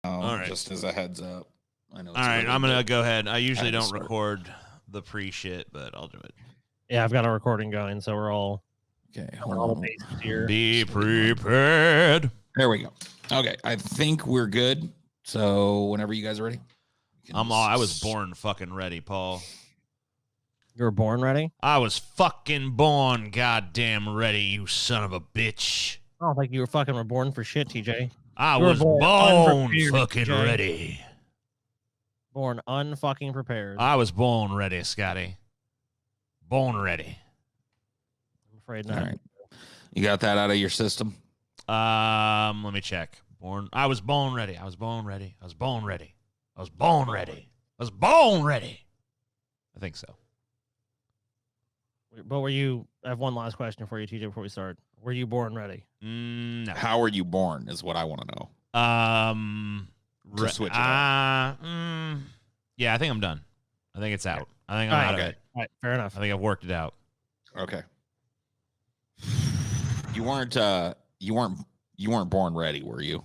All right. Just as a heads up. I know. All right, I'm going to go ahead. I usually don't record the pre-shit, but I'll do it. Yeah, I've got a recording going, so we're all okay. All the bases here. Be prepared. There we go. Okay, I think we're good. So whenever you guys are ready. I was born fucking ready, Paul. You were born ready? I was fucking born goddamn ready, you son of a bitch. I don't think you were fucking born for shit, TJ. I was born fucking ready. Born unfucking prepared. I was born ready, Scotty. Born ready. I'm afraid not. All right. You got that out of your system? Let me check. I was born ready. I was born ready. I was born ready. I was born ready. I was born ready. I think so. But were you? I have one last question for you, TJ, before we start. Were you born ready? No. How were you born is what I want to know. To switch it up. Yeah, I think I'm done. I think it's out. I think I'm out of it. All right, fair enough. I think I've worked it out. Okay. You weren't born ready, were you?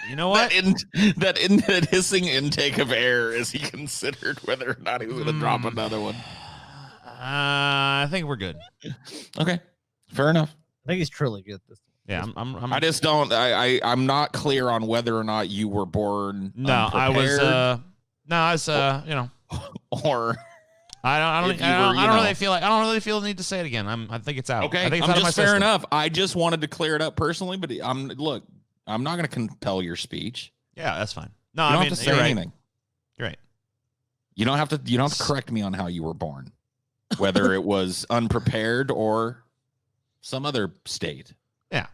You know what? That hissing intake of air as he considered whether or not he was going to drop another one. I think we're good. Okay, fair enough. I think he's truly good. Yeah, I'm I just don't. I'm not clear on whether or not you were born. No, I was. You know, or I don't really feel the need to say it again. I think it's out. Okay, I think it's I'm out of my just fair system. enough. I just wanted to clear it up personally, but I'm not going to compel your speech. Yeah, that's fine. No, you don't I mean, have to say anything. You're right. You don't have to correct me on how you were born, whether it was unprepared or some other state. Yeah.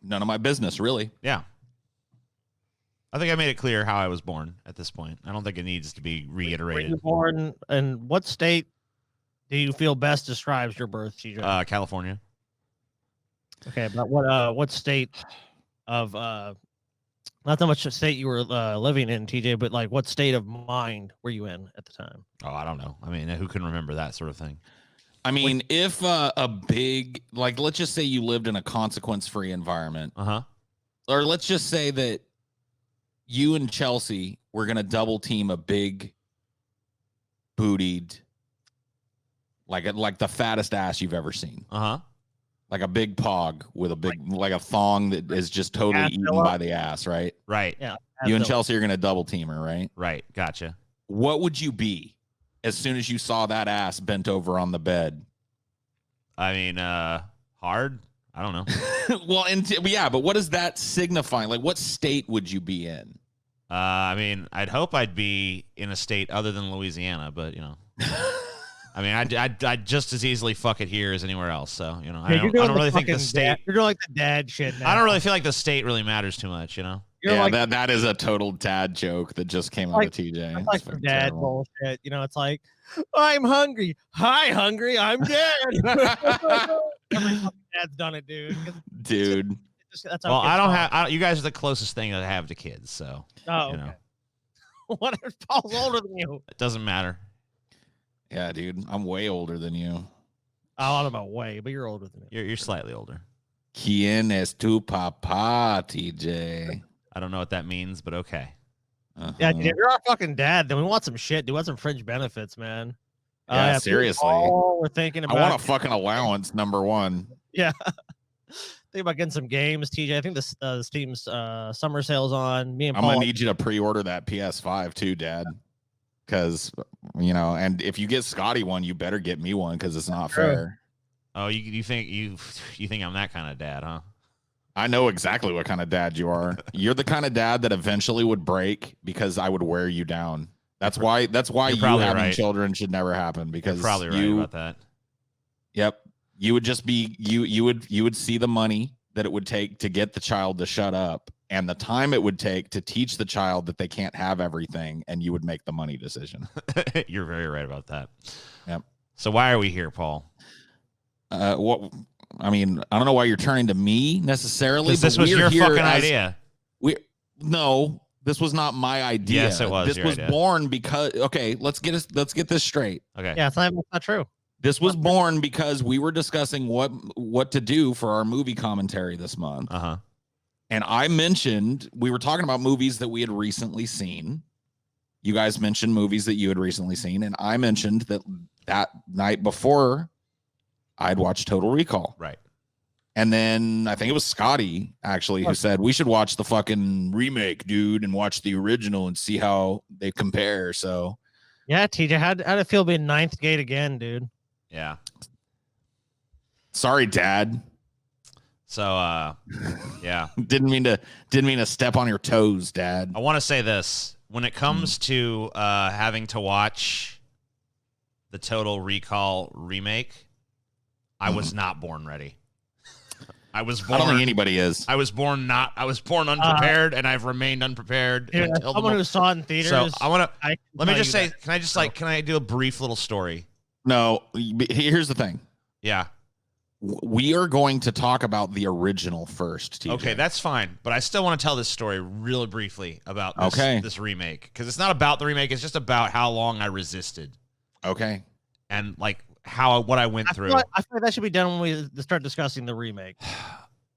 None of my business, really. Yeah. I think I made it clear how I was born at this point. I don't think it needs to be reiterated. Were you born in what state do you feel best describes your birth, TJ? California. Okay, but what state of not so much the state you were living in, TJ, but like what state of mind were you in at the time? Oh, I don't know. I mean, who can remember that sort of thing? I mean, if a big, like, let's just say you lived in a consequence-free environment. Or let's just say that you and Chelsea were going to double team a big bootied, like the fattest ass you've ever seen. Like a big pog with a big, like a thong that is just totally eaten by the ass, right? Right. Yeah. You and Chelsea are going to double team her, right? Right. Gotcha. What would you be as soon as you saw that ass bent over on the bed? I mean, hard. I don't know. Well, yeah, but what does that signify? Like, what state would you be in? I mean, I'd hope I'd be in a state other than Louisiana, but you know, I mean, I'd just as easily fuck it here as anywhere else. So you know, I don't really think the state. You're doing like the dad shit now. I don't really feel like the state really matters too much. You know. Yeah, like, that is a total dad joke that just came out of TJ. It's like some dad bullshit. You know, it's like, I'm hungry. Hi, hungry. I'm dead. Every fucking dad's done it, dude. Dude. That's well, I don't have. You guys are the closest thing that I have to kids, so. Oh, you know. What if Paul's older than you? It doesn't matter. Yeah, dude, I'm way older than you. Oh, I don't know about way, but you're older than me. You're slightly older. ¿Quién es tu papá, TJ? I don't know what that means, but okay. Yeah, dude, if you're our fucking dad, then we want some shit, dude. We want some fringe benefits, man. Yeah, seriously. We're thinking about. I want a fucking allowance, number one. Yeah. Think about getting some games, TJ. I think this Steam's summer sale's on. Me and Paul. I'm gonna need you to pre-order that PS5 too, Dad. Because you know, and if you get Scotty one, you better get me one because it's not fair. Oh, you think I'm that kind of dad, huh? I know exactly what kind of dad you are. You're the kind of dad that eventually would break because I would wear you down. That's why you having children should never happen, because you're probably right about that. Yep. You would just be you would see the money that it would take to get the child to shut up and the time it would take to teach the child that they can't have everything, and you would make the money decision. You're very right about that. Yep. So why are we here, Paul? What I mean, I don't know why you're turning to me necessarily. This was your fucking idea. No, this was not my idea. Yes, it was. This was born because let's get this straight. Okay. Yeah, it's not true. This was born because we were discussing what to do for our movie commentary this month. Uh-huh. And I mentioned, we were talking about movies that we had recently seen. You guys mentioned movies that you had recently seen. And I mentioned that night before I'd watched Total Recall. Right. And then I think it was Scotty, actually, who said, we should watch the fucking remake, dude, and watch the original and see how they compare. So, yeah, TJ, how'd it feel being ninth gate again, dude? Yeah. Sorry, Dad. So, yeah. Didn't mean to step on your toes, Dad. I want to say this. When it comes to having to watch the Total Recall remake, I was not born ready. I don't think anybody is. I was born unprepared, and I've remained unprepared. Dude, as someone who saw it in theaters. So let me just say, can I do a brief little story? No, here's the thing. Yeah. We are going to talk about the original first, TJ. Okay, that's fine. But I still want to tell this story really briefly about this remake. Because it's not about the remake. It's just about how long I resisted. Okay. And like what I went through. I feel like that should be done when we start discussing the remake.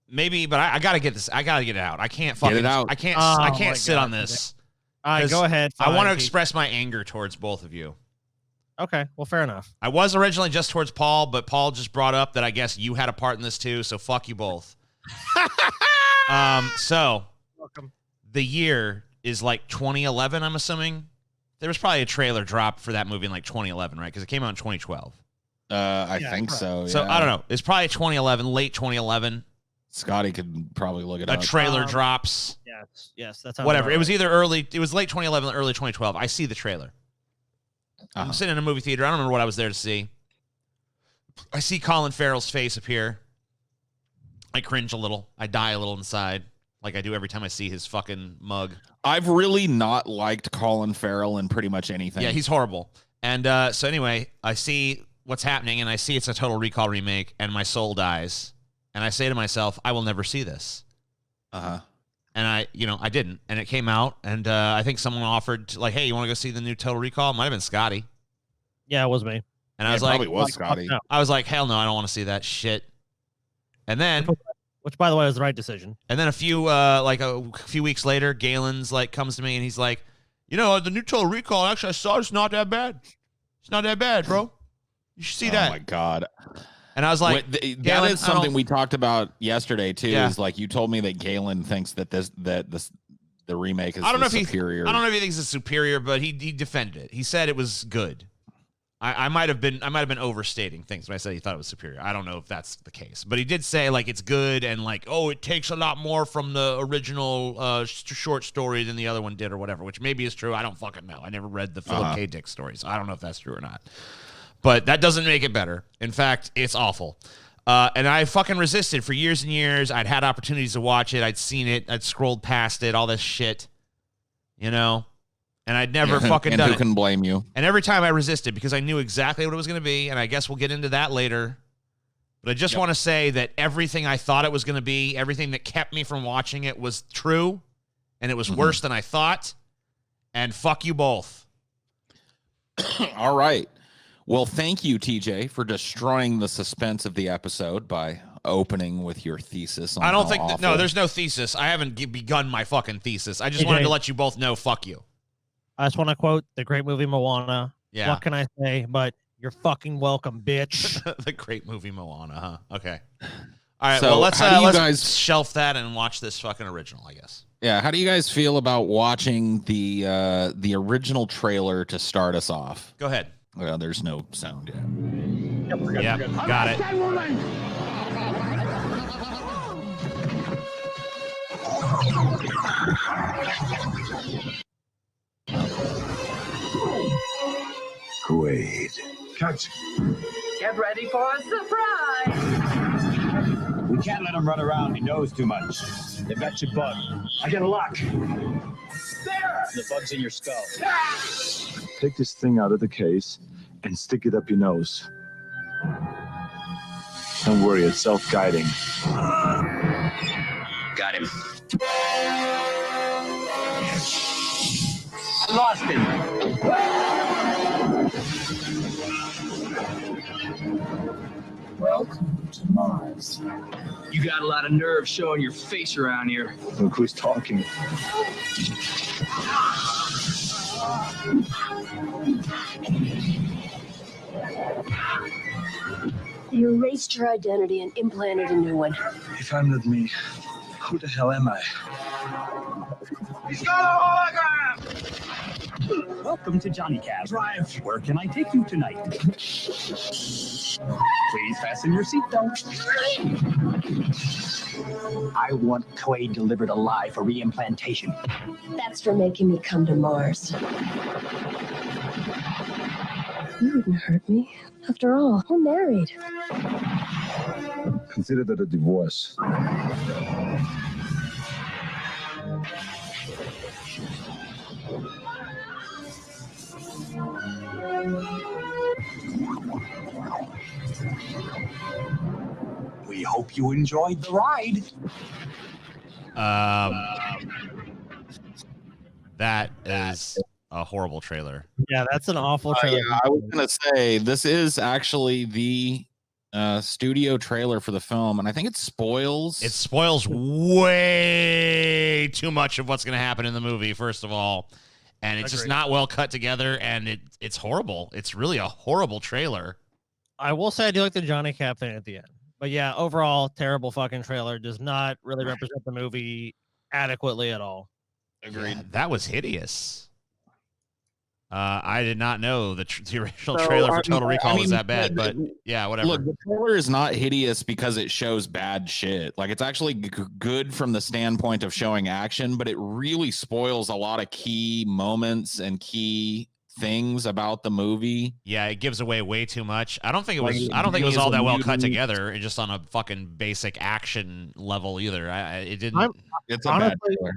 Maybe, but I gotta get this. I gotta get it out. I can't fucking. Get it out. I can't sit on this. All right, go ahead. I want to express my anger towards both of you. Okay, well, fair enough. I was originally just towards Paul, but Paul just brought up that I guess you had a part in this too, so fuck you both. So welcome. The year is like 2011, I'm assuming. There was probably a trailer drop for that movie in like 2011, right? Because it came out in 2012. I think so. Yeah. So I don't know. It's probably 2011, late 2011. Scotty could probably look it up. A trailer drops. Yes, that's whatever. It was either it was late 2011, early 2012. I see the trailer. I'm sitting in a movie theater. I don't remember what I was there to see. I see Colin Farrell's face appear. I cringe a little. I die a little inside, like I do every time I see his fucking mug. I've really not liked Colin Farrell in pretty much anything. Yeah, he's horrible. And so anyway, I see what's happening, and I see it's a Total Recall remake, and my soul dies. And I say to myself, I will never see this. Uh-huh. And I didn't. And it came out, and I think someone offered, like, hey, you want to go see the new Total Recall? It might have been Scotty. Yeah, it was me. And I was like, probably was Scotty. I was like, hell no, I don't want to see that shit. And then, which by the way was the right decision. And then a few weeks later, Galen's like comes to me and he's like, the new Total Recall, actually I saw it's not that bad. It's not that bad, bro. You should see that. Oh my God. And I was like, that is something we talked about yesterday too. Yeah. Is like you told me that Galen thinks that the remake is superior. I don't know if he thinks it's superior, but he defended it. He said it was good. I might have been overstating things when I said he thought it was superior. I don't know if that's the case, but he did say like it's good and like it takes a lot more from the original short story than the other one did or whatever, which maybe is true. I don't fucking know. I never read the Philip K. Dick story, so I don't know if that's true or not. But that doesn't make it better. In fact, it's awful. And I fucking resisted for years and years. I'd had opportunities to watch it. I'd seen it. I'd scrolled past it, all this shit, and I'd never fucking done it. And who can blame you? And every time I resisted because I knew exactly what it was going to be, and I guess we'll get into that later. But I just want to say that everything I thought it was going to be, everything that kept me from watching it was true, and it was worse than I thought, and fuck you both. All right. Well, thank you, TJ, for destroying the suspense of the episode by opening with your thesis on I don't think no, there's no thesis. I haven't begun my fucking thesis. I just wanted to let you both know, fuck you. I just want to quote the great movie Moana. Yeah. What can I say? But you're fucking welcome, bitch. The great movie Moana, huh? Okay. All right. So well, let's shelf that and watch this fucking original, I guess. Yeah. How do you guys feel about watching the original trailer to start us off? Go ahead. Well, there's no sound yet. Yep, we're good. Yep, got it. Great. Catch. Get ready for a surprise. We can't let him run around. He knows too much. They've got your bug. I got a lock. There. The bug's in your skull. Take this thing out of the case and stick it up your nose. Don't worry, it's self-guiding. Got him. I lost him. Welcome to Mars. You got a lot of nerve showing your face around here. Look who's talking. You erased your identity and implanted a new one. If I'm not me, who the hell am I? He's got a hologram! Welcome to Johnny Cab Drive. Where can I take you tonight? Please fasten your seatbelt. I want clay delivered alive for reimplantation. That's for making me come to Mars. You wouldn't hurt me. After all, we're married. Consider that a divorce. We hope you enjoyed the ride. That is a horrible trailer. Yeah, that's an awful trailer. Yeah, I was gonna say this is actually the studio trailer for the film, and I think it spoils. It spoils way too much of what's going to happen in the movie, first of all, and it's just Agreed. not well cut together, and it's horrible. It's really a horrible trailer. I will say I do like the Johnny Cap thing at the end. But yeah, overall, terrible fucking trailer. Does not really represent the movie adequately at all. Agreed. Yeah, that was hideous. I did not know the original So, trailer for I Total mean, Recall was that bad, but yeah, whatever. Look, the trailer is not hideous because it shows bad shit. Like, it's actually good from the standpoint of showing action, but it really spoils a lot of key moments and key things about the movie. Yeah, it gives away way too much. I don't think it was. Like, I don't think it was all that well cut mutant. together, and just on a fucking basic action level either. It didn't. It's a bad Honestly, trailer.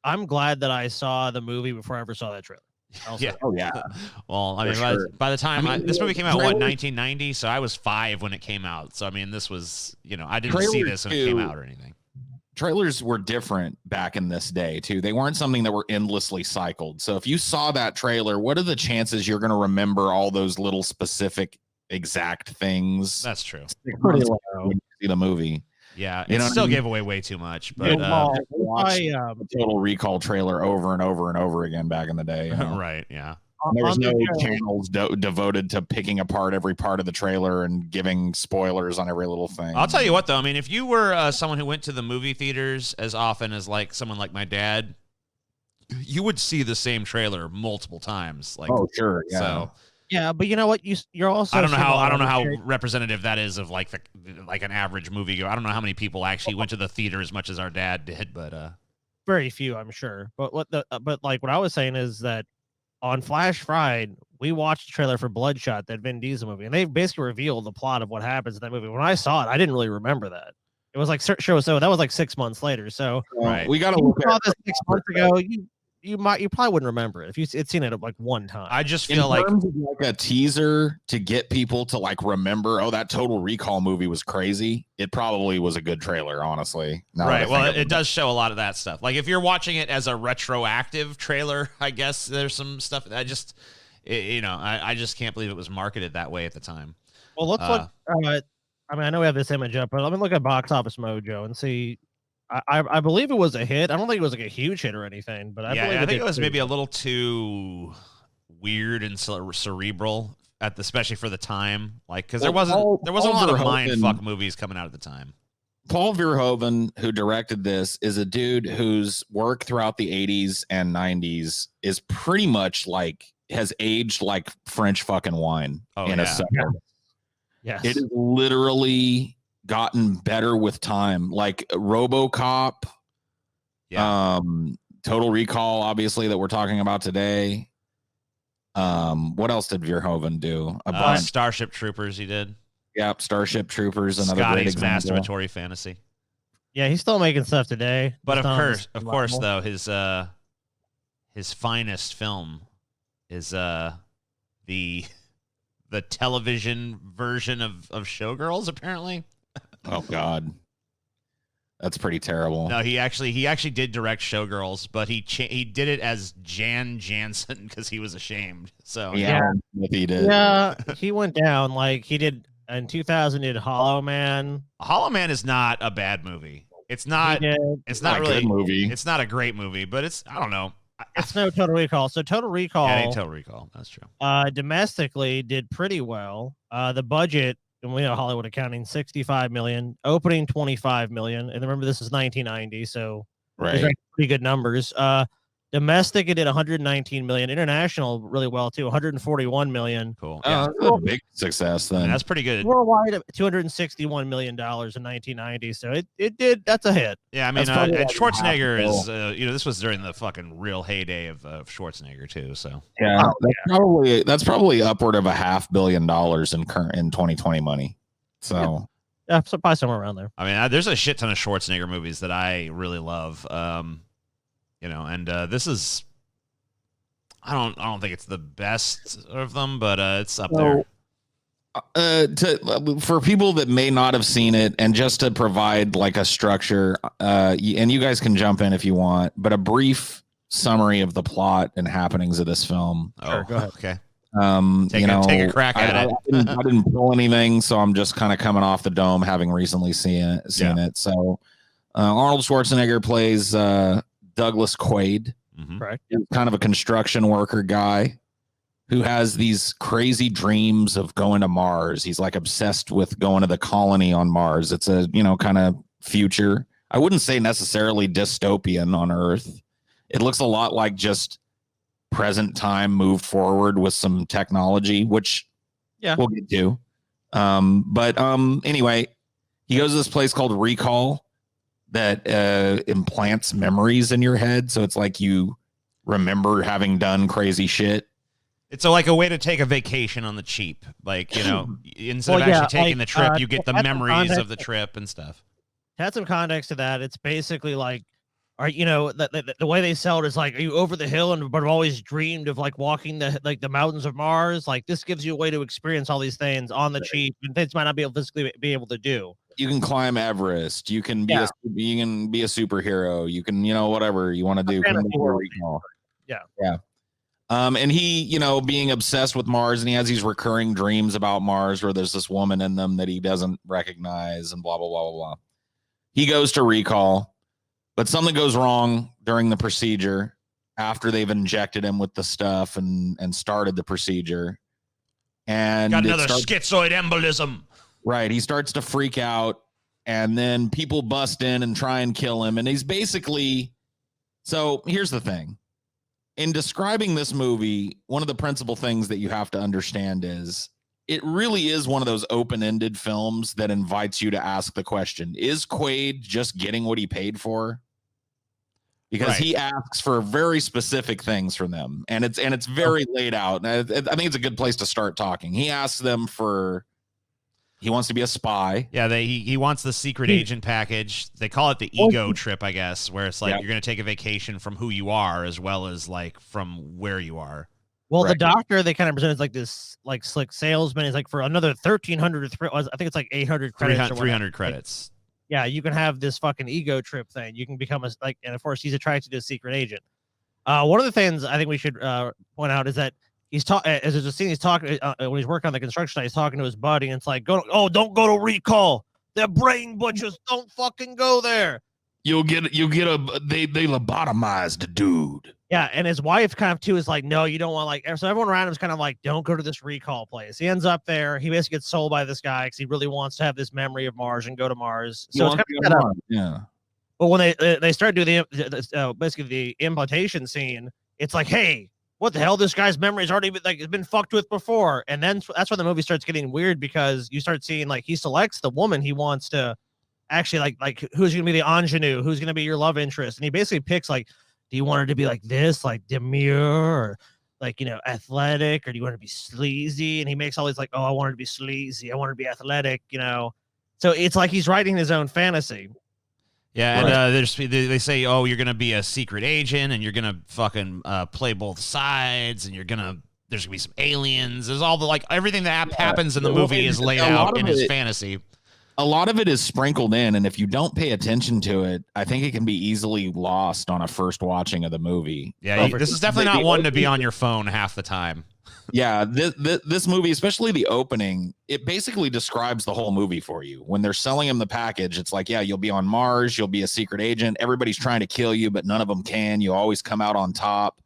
I'm glad that I saw the movie before I ever saw that trailer. Yeah. Oh yeah. Well, I mean, For sure. by the time I mean, this movie came out, what, trailers- 1990? So I was 5 when it came out. So I mean, this was, I didn't see Trailers this when it came too. out or anything. Trailers were different back in this day too. They weren't something that were endlessly cycled. So if you saw that trailer, what are the chances you're going to remember all those little specific exact things? That's true. Pretty When low. you see the movie. Yeah, You it know what I still mean? gave away way too much. But Watch I, the Total Recall trailer over and over and over again back in the day. You know? right, yeah. There was on the no trailer- channels devoted to picking apart every part of the trailer and giving spoilers on every little thing. I'll tell you what, though. I mean, if you were someone who went to the movie theaters as often as like someone like my dad, you would see the same trailer multiple times. Like, Oh, sure. Yeah. So Yeah, but you know what? You're also. I don't know seeing a lot how of the representative that is of like an average movie. I don't know how many people actually went to the theater as much as our dad did, but very few, I'm sure. But what I was saying is that on Flash Friday, we watched the trailer for Bloodshot, that Vin Diesel movie, and they basically revealed the plot of what happens in that movie. When I saw it, I didn't really remember that. It was like so that was like 6 months later. So Right. We got to if you look saw at this 6 months ago, you probably wouldn't remember it if you'd seen it like one time. I just in feel like terms of like a teaser to get people to like remember, oh, that Total Recall movie was crazy. It probably was a good trailer, honestly. Now that I right. think Well, of it does show a lot of that stuff. Like if you're watching it as a retroactive trailer, I guess there's some stuff that I just can't believe it was marketed that way at the time. Well, let's look. I mean, I know we have this image up, but let me look at Box Office Mojo and see. I believe it was a hit. I don't think it was like a huge hit or anything, but I think it was maybe a little too weird and cerebral especially for the time. Like because there wasn't a lot of mind fuck movies coming out at the time. Paul Verhoeven, who directed this, is a dude whose work throughout the 80s and 90s is pretty much like has aged like French fucking wine in a second. Yes. It has literally gotten better with time. Like RoboCop, Total Recall, obviously, that we're talking about today. What else did Verhoeven do? A bunch. Starship Troopers, he did. Yep, Starship Troopers, another great Scotty's example. masturbatory fantasy. Yeah, he's still making stuff today. But Just of on course, level. though, his finest film is the television version of Showgirls, apparently. Oh God, that's pretty terrible. No, he actually did direct Showgirls, but he did it as Jan Jansen because he was ashamed. So Yeah, he did. Yeah, he went down like he did in 2000 did Hollow Man. Hollow Man is not a bad movie. It's not. It's not a really good movie. It's not a great movie, but it's. I don't know. It's no Total Recall. So Total Recall. Yeah, Total Recall. That's true. Domestically did pretty well. The budget, and we know Hollywood accounting, 65 million, opening 25 million. And remember, this is 1990, so these are pretty good numbers. Domestic, it did 119 million. International, really well too, 141 million. Cool. Yeah, a big success then. I mean, that's pretty good. Worldwide, 261 million dollars in 1990. So it did. That's a hit. Yeah, I mean, That's and Schwarzenegger is, this was during the fucking real heyday of Schwarzenegger too. So yeah, that's probably upward of $500 million in 2020 money. So yeah, so probably somewhere around there. I mean, there's a shit ton of Schwarzenegger movies that I really love. And this is, I don't think it's the best of them, but it's up there. For people that may not have seen it, and just to provide like a structure, and you guys can jump in if you want, but a brief summary of the plot and happenings of this film. Oh, go ahead. Okay. Take a crack at it. I didn't pull anything, so I'm just kind of coming off the dome, having recently seen it. So Arnold Schwarzenegger plays Douglas Quaid. Correct. He's kind of a construction worker guy who has these crazy dreams of going to Mars. He's like obsessed with going to the colony on Mars. It's a, kind of future. I wouldn't say necessarily dystopian on Earth. It looks a lot like just present time moved forward with some technology, which we'll get to. Anyway, he goes to this place called Recall that implants memories in your head. So it's like you remember having done crazy shit. It's like a way to take a vacation on the cheap. Like, instead of actually taking the trip, you get the memories of the trip and stuff. To add some context to that, it's basically like, the way they sell it is like, are you over the hill but have always dreamed of like walking the mountains of Mars? Like, this gives you a way to experience all these things on the cheap and things might not be able to physically be able to do. You can climb Everest. You can be a superhero. You can, whatever you want to do. Yeah. And he, being obsessed with Mars, and he has these recurring dreams about Mars where there's this woman in them that he doesn't recognize and blah, blah, blah, blah, blah. He goes to Recall, but something goes wrong during the procedure after they've injected him with the stuff and started the procedure. And got another schizoid embolism. Right. He starts to freak out, and then people bust in and try and kill him. And he's basically, so here's the thing. In describing this movie, one of the principal things that you have to understand is it really is one of those open-ended films that invites you to ask the question, is Quaid just getting what he paid for? Because he asks for very specific things from them, and it's very laid out. I think it's a good place to start talking. He asks them for, he wants to be a spy. Yeah, he wants the secret agent package. They call it the ego trip, I guess, where it's like you're going to take a vacation from who you are as well as like from where you are. Well, the doctor, they kind of present as like this like slick salesman. He's like, for another 1,300, I think it's like 800 credits. 300 credits. Yeah, you can have this fucking ego trip thing. You can become and of course he's attracted to a secret agent. One of the things I think we should point out is that he's talking, as there's a scene he's talking when he's working on the construction site, he's talking to his buddy, and it's like, don't go to Recall. They're brain butchers. Don't fucking go there. They lobotomized the dude. Yeah, and his wife kind of too is like, no, you don't want so everyone around him is kind of like, don't go to this Recall place. He ends up there. He basically gets sold by this guy because he really wants to have this memory of Mars and go to Mars. So it's kind of But when they start doing basically the implantation scene, it's like, hey, what the hell? This guy's memory's already been fucked with before. And then that's when the movie starts getting weird, because you start seeing he selects the woman he wants to actually like who's going to be the ingenue, who's going to be your love interest. And he basically picks do you want her to be like this, like demure, or athletic, or do you want her to be sleazy? And he makes all these I want her to be sleazy. I want her to be athletic, So it's like he's writing his own fantasy. Yeah, and they say, oh, you're gonna be a secret agent, and you're gonna fucking play both sides, and there's gonna be some aliens. There's all the everything that happens in the movie is laid out in his fantasy. A lot of it is sprinkled in, and if you don't pay attention to it, I think it can be easily lost on a first watching of the movie. Yeah, this is definitely not one to be on your phone half the time. Yeah, this movie, especially the opening, it basically describes the whole movie for you. When they're selling him the package, it's like, yeah, you'll be on Mars, you'll be a secret agent. Everybody's trying to kill you, but none of them can. You always come out on top.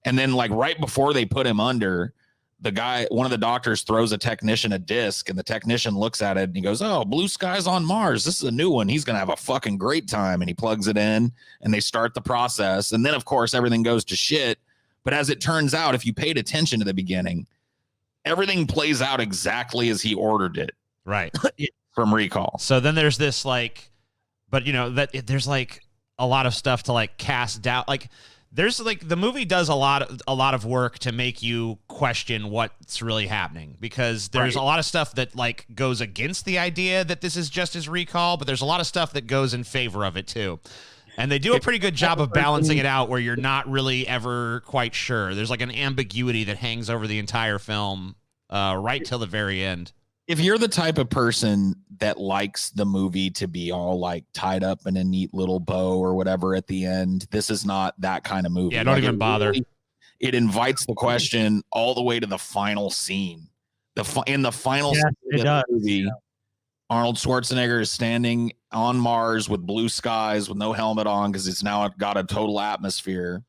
And then, like, right before they put him under, the guy, one of the doctors, throws a technician a disc, and the technician looks at it and he goes, "Oh, blue skies on Mars. This is a new one. He's gonna have a fucking great time." And he plugs it in, and they start the process. And then, of course, everything goes to shit. But as it turns out, if you paid attention to the beginning, everything plays out exactly as he ordered it. Right. From Recall. So then there's this like, but you know, there's like a lot of stuff to like cast doubt. Like there's like the movie does a lot of work to make you question what's really happening, because there's a lot of stuff that like goes against the idea that this is just his recall, but there's a lot of stuff that goes in favor of it too. And they do a pretty good job of balancing it out where you're not really ever quite sure. There's like an ambiguity that hangs over the entire film right till the very end. If you're the type of person that likes the movie to be all like tied up in a neat little bow or whatever at the end, this is not that kind of movie. Yeah, don't even bother. It invites the question all the way to the final scene. In the final scene of the movie, Arnold Schwarzenegger is standing on Mars with blue skies with no helmet on because it's now got a total atmosphere.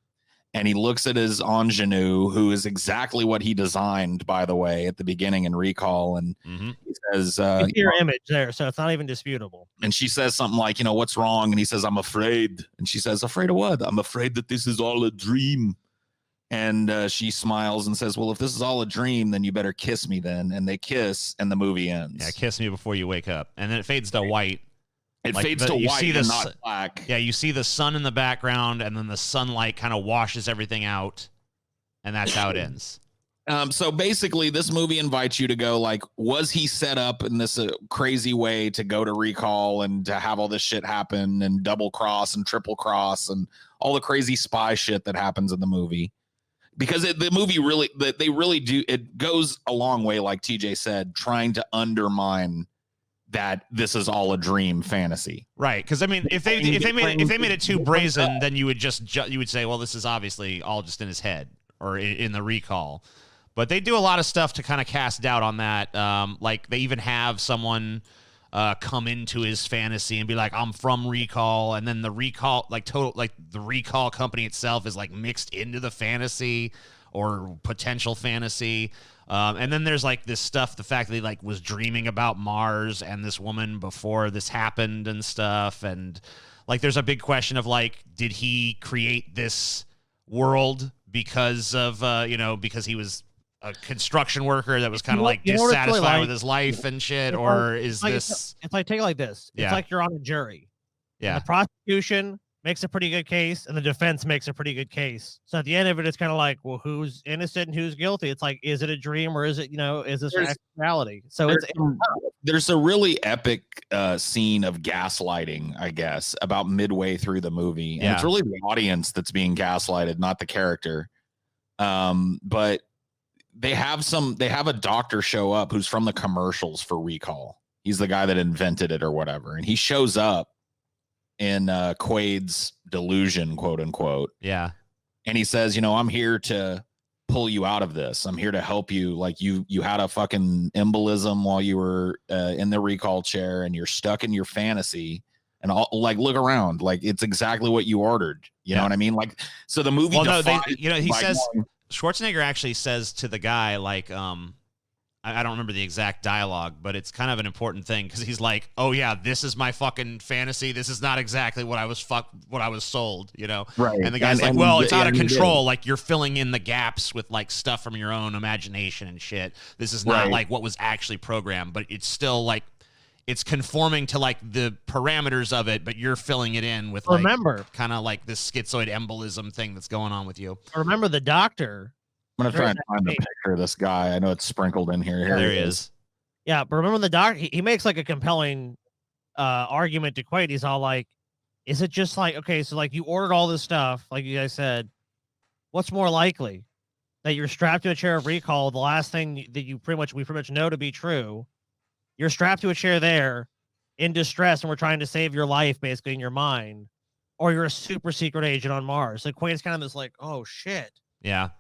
And he looks at his ingenue, who is exactly what he designed, by the way, at the beginning in Recall. And he says, it's your image there, so it's not even disputable. And she says something like, you know, "What's wrong?" And he says, "I'm afraid." And she says, "Afraid of what?" "I'm afraid that this is all a dream." And she smiles and says, "Well, if this is all a dream, then you better kiss me then." And they kiss, and the movie ends. Yeah, kiss me before you wake up. And then it fades to white. It fades to white and not black. Yeah, you see the sun in the background, and then the sunlight kind of washes everything out, and that's how it ends. So basically, this movie invites you to go, like, was he set up in this crazy way to go to Recall and to have all this shit happen and double cross and triple cross and all the crazy spy shit that happens in the movie? Because the movie really, they really do, it goes a long way, like TJ said, trying to undermine that this is all a dream fantasy. Right. Because I mean, if they made it too brazen, then you would you would say, well, this is obviously all just in his head or in the Recall. But they do a lot of stuff to kind of cast doubt on that. Like they even have someone come into his fantasy and be like, "I'm from Recall," and then the Recall, the Recall company itself is like mixed into the fantasy or potential fantasy. And then there's like this stuff, the fact that he like was dreaming about Mars and this woman before this happened and stuff. And like, there's a big question of like, did he create this world because of, because he was a construction worker that was kind of like dissatisfied with his life and shit? Or is this? It's like, take it like this. It's like you're on a jury. Yeah. The prosecution makes a pretty good case, and the defense makes a pretty good case. So at the end of it, it's kind of like, well, who's innocent and who's guilty? It's like, is it a dream or is it, is this reality? So there's a really epic scene of gaslighting, I guess, about midway through the movie. And it's really the audience that's being gaslighted, not the character. But they have a doctor show up who's from the commercials for Recall. He's the guy that invented it or whatever. And he shows up in Quaid's delusion, quote unquote. Yeah. And he says, "I'm here to pull you out of this. I'm here to help you. Like you had a fucking embolism while you were in the Recall chair, and you're stuck in your fantasy. And like, look around. Like, it's exactly what you ordered. You know what I mean? Like, so the movie. Well, no, he says, Schwarzenegger actually says to the guy, like, I don't remember the exact dialogue, but it's kind of an important thing, because he's like, "Oh yeah, this is my fucking fantasy. This is not exactly what I was sold, Right. And the guy's like, "Well, it's out of control. Like, you're filling in the gaps with like stuff from your own imagination and shit. This is not like what was actually programmed, but it's still like it's conforming to like the parameters of it, but you're filling it in with like kind of like this schizoid embolism thing that's going on with you." Remember the doctor. I'm going to try and find the picture of this guy. I know it's sprinkled in here. There he is. Yeah, but remember the doctor, he makes like a compelling argument to Quaid. He's all like, is it just like, okay, so like you ordered all this stuff, like you guys said, what's more likely? That you're strapped to a chair of Recall, the last thing that we pretty much know to be true, you're strapped to a chair there in distress, and we're trying to save your life basically in your mind, or you're a super secret agent on Mars. Like Quaid's kind of this like, oh shit. Yeah.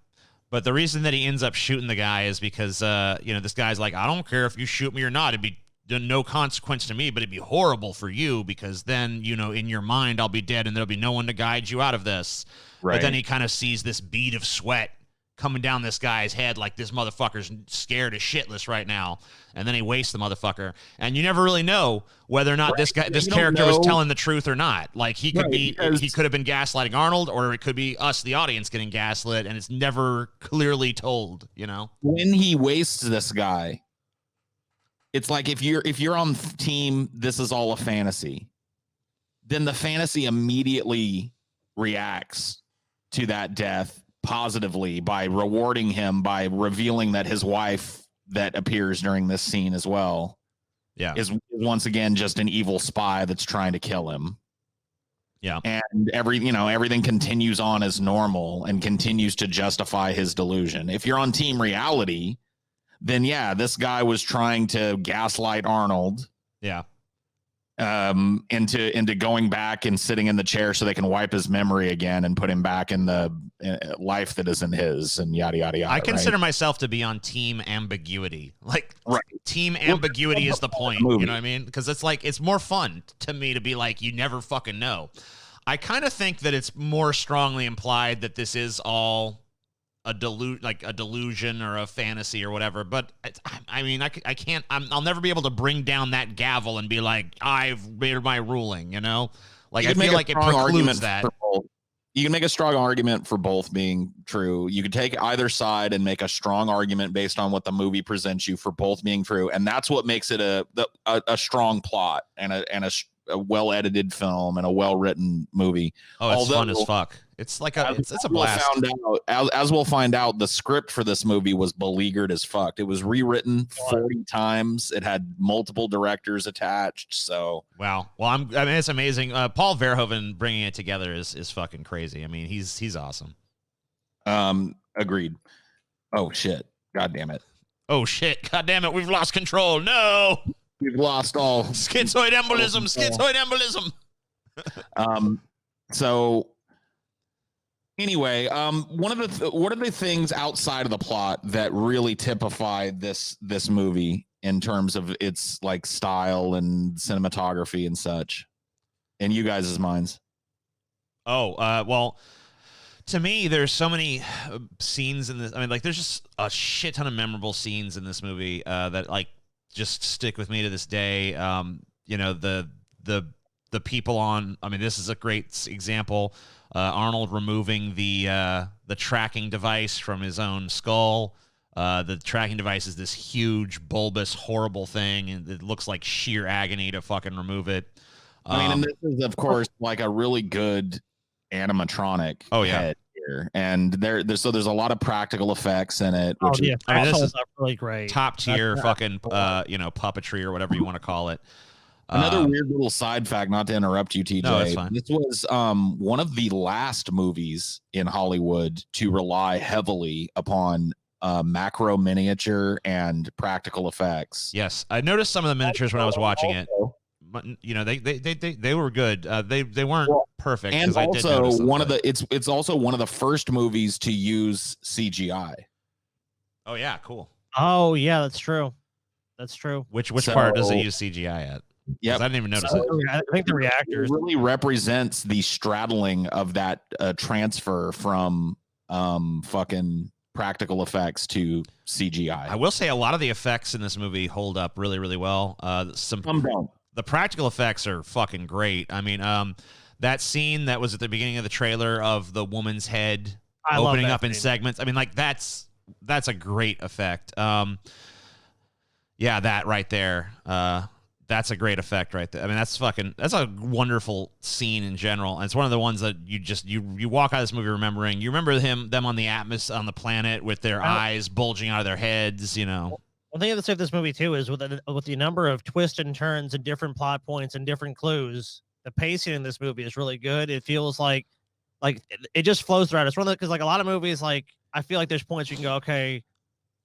But the reason that he ends up shooting the guy is because, this guy's like, I don't care if you shoot me or not. It'd be no consequence to me, but it'd be horrible for you because then, in your mind, I'll be dead and there'll be no one to guide you out of this. Right. But then he kind of sees this bead of sweat coming down this guy's head like this motherfucker's scared as shitless right now. And then he wastes the motherfucker. And you never really know whether or not this character was telling the truth or not. Like he could he could have been gaslighting Arnold, or it could be us, the audience, getting gaslit, and it's never clearly told, When he wastes this guy, it's like if you're on team, this is all a fantasy, then the fantasy immediately reacts to that death positively by rewarding him, by revealing that his wife that appears during this scene as well is once again just an evil spy that's trying to kill him. And everything continues on as normal and continues to justify his delusion. If you're on team reality, then this guy was trying to gaslight Arnold into going back and sitting in the chair so they can wipe his memory again and put him back in the life that isn't his, and yada yada yada. I consider myself to be on team ambiguity. Team ambiguity is the point. You know what I mean? Because it's like it's more fun to me to be like, you never fucking know. I kind of think that it's more strongly implied that this is all a delusion or a fantasy or whatever, but I can't. I'll never be able to bring down that gavel and be like, I've made my ruling. I feel like it precludes that. You can make a strong argument for both being true. You could take either side and make a strong argument based on what the movie presents you for both being true, and that's what makes it a strong plot and a well edited film and a well written movie. Oh, it's fun as fuck. It's like it's a blast. As we'll find out, the script for this movie was beleaguered as fuck. It was rewritten 40 times. It had multiple directors attached. So wow. Well, it's amazing. Paul Verhoeven bringing it together is fucking crazy. I mean, he's awesome. Agreed. Oh shit. God damn it. Oh shit. God damn it. We've lost control. No. We've lost all schizoid embolism. Schizoid embolism. So. Anyway, one of the things outside of the plot that really typify this movie in terms of its like style and cinematography and such, in you guys' minds? Well, to me, there's so many scenes in this. I mean, like, there's just a shit ton of memorable scenes in this movie that like just stick with me to this day. The people on. I mean, this is a great example. Arnold removing the tracking device from his own skull. The tracking device is this huge, bulbous, horrible thing, and it looks like sheer agony to fucking remove it. And this is, of course, like a really good animatronic head here. And there's a lot of practical effects in it. Which this is really great. Top tier fucking puppetry or whatever you want to call it. Another weird little side fact, not to interrupt you, TJ. No, that's fine. This was one of the last movies in Hollywood to rely heavily upon macro miniature and practical effects. Yes, I noticed some of the miniatures when I was watching it. They were good. They weren't perfect. And also it's also one of the first movies to use CGI. Oh yeah, cool. Oh yeah, that's true. That's true. Which part does it use CGI at? Yeah, I didn't even notice it. I think the reactors really represents the straddling of that transfer from fucking practical effects to CGI. I will say a lot of the effects in this movie hold up really, really well. The practical effects are fucking great. I mean, that scene that was at the beginning of the trailer of the woman's head opening up in segments. I mean, like that's a great effect. Yeah, that right there. That's a great effect right there. I mean, that's a wonderful scene in general. And it's one of the ones that you walk out of this movie remembering. You remember them on the on the planet with their eyes bulging out of their heads, One thing to say of this movie too is with the number of twists and turns and different plot points and different clues, the pacing in this movie is really good. It feels like it just flows throughout. It's one of because like a lot of movies, like I feel like there's points you can go, okay,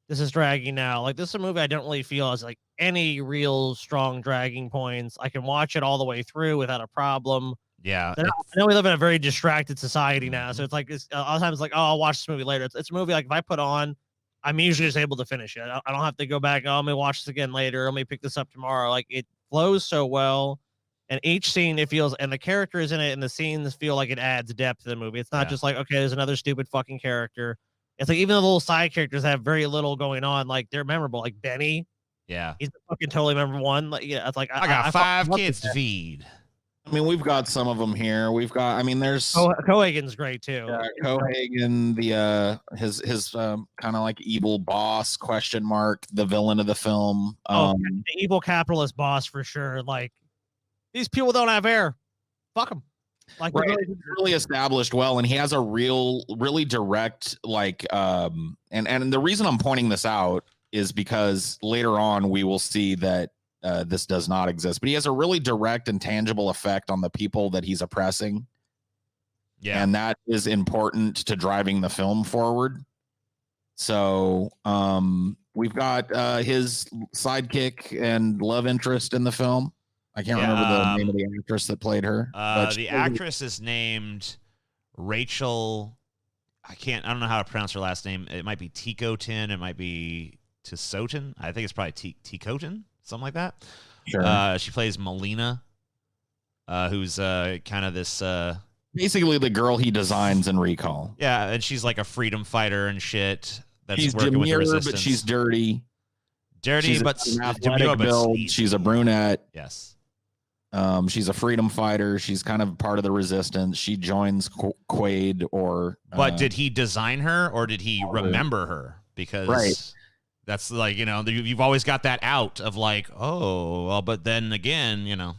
this is dragging now. Like this is a movie I don't really feel as like any real strong dragging points. I can watch it all the way through without a problem. Yeah. I know we live in a very distracted society now, so it's like a lot of times like, oh, I'll watch this movie later. It's a movie like if I put on, I'm usually just able to finish it. I don't have to go back. Oh, let me watch this again later. Let me pick this up tomorrow. Like it flows so well, and each scene it feels, and the characters in it and the scenes feel like it adds depth to the movie. It's not just like, okay, there's another stupid fucking character. It's like even the little side characters have very little going on. Like they're memorable. Like Benny. Yeah. He's the fucking totally memorable one. Like, yeah, it's like I got 5 kids to feed. I mean, we've got some of them here. We've got, I mean, there's Cohagen's great too. Cohagen, the his kind of like evil boss ? The villain of the film. The evil capitalist boss for sure. Like these people don't have hair. Fuck them. Like right. Really established well, and he has a really direct like and the reason I'm pointing this out is because later on we will see that this does not exist, but he has a really direct and tangible effect on the people that he's oppressing. Yeah. And that is important to driving the film forward. So we've got his sidekick and love interest in the film. I can't remember the name of the actress that played her. The actress is named Rachel. I don't know how to pronounce her last name. It might be Ticotin. It might be Tisotin. I think it's probably Ticotin. Something like that. Sure. She plays Melina, who's kind of this basically the girl he designs in Recall. Yeah, and she's like a freedom fighter and shit. That's she's working demure, with the resistance. But she's dirty. Dirty, but athletic build. She's a brunette. Yes. She's a freedom fighter. She's kind of part of the resistance. She joins Quaid or. But did he design her or did he remember her? Because that's like, you know, you've always got that out of like, oh, well, but then again, you know.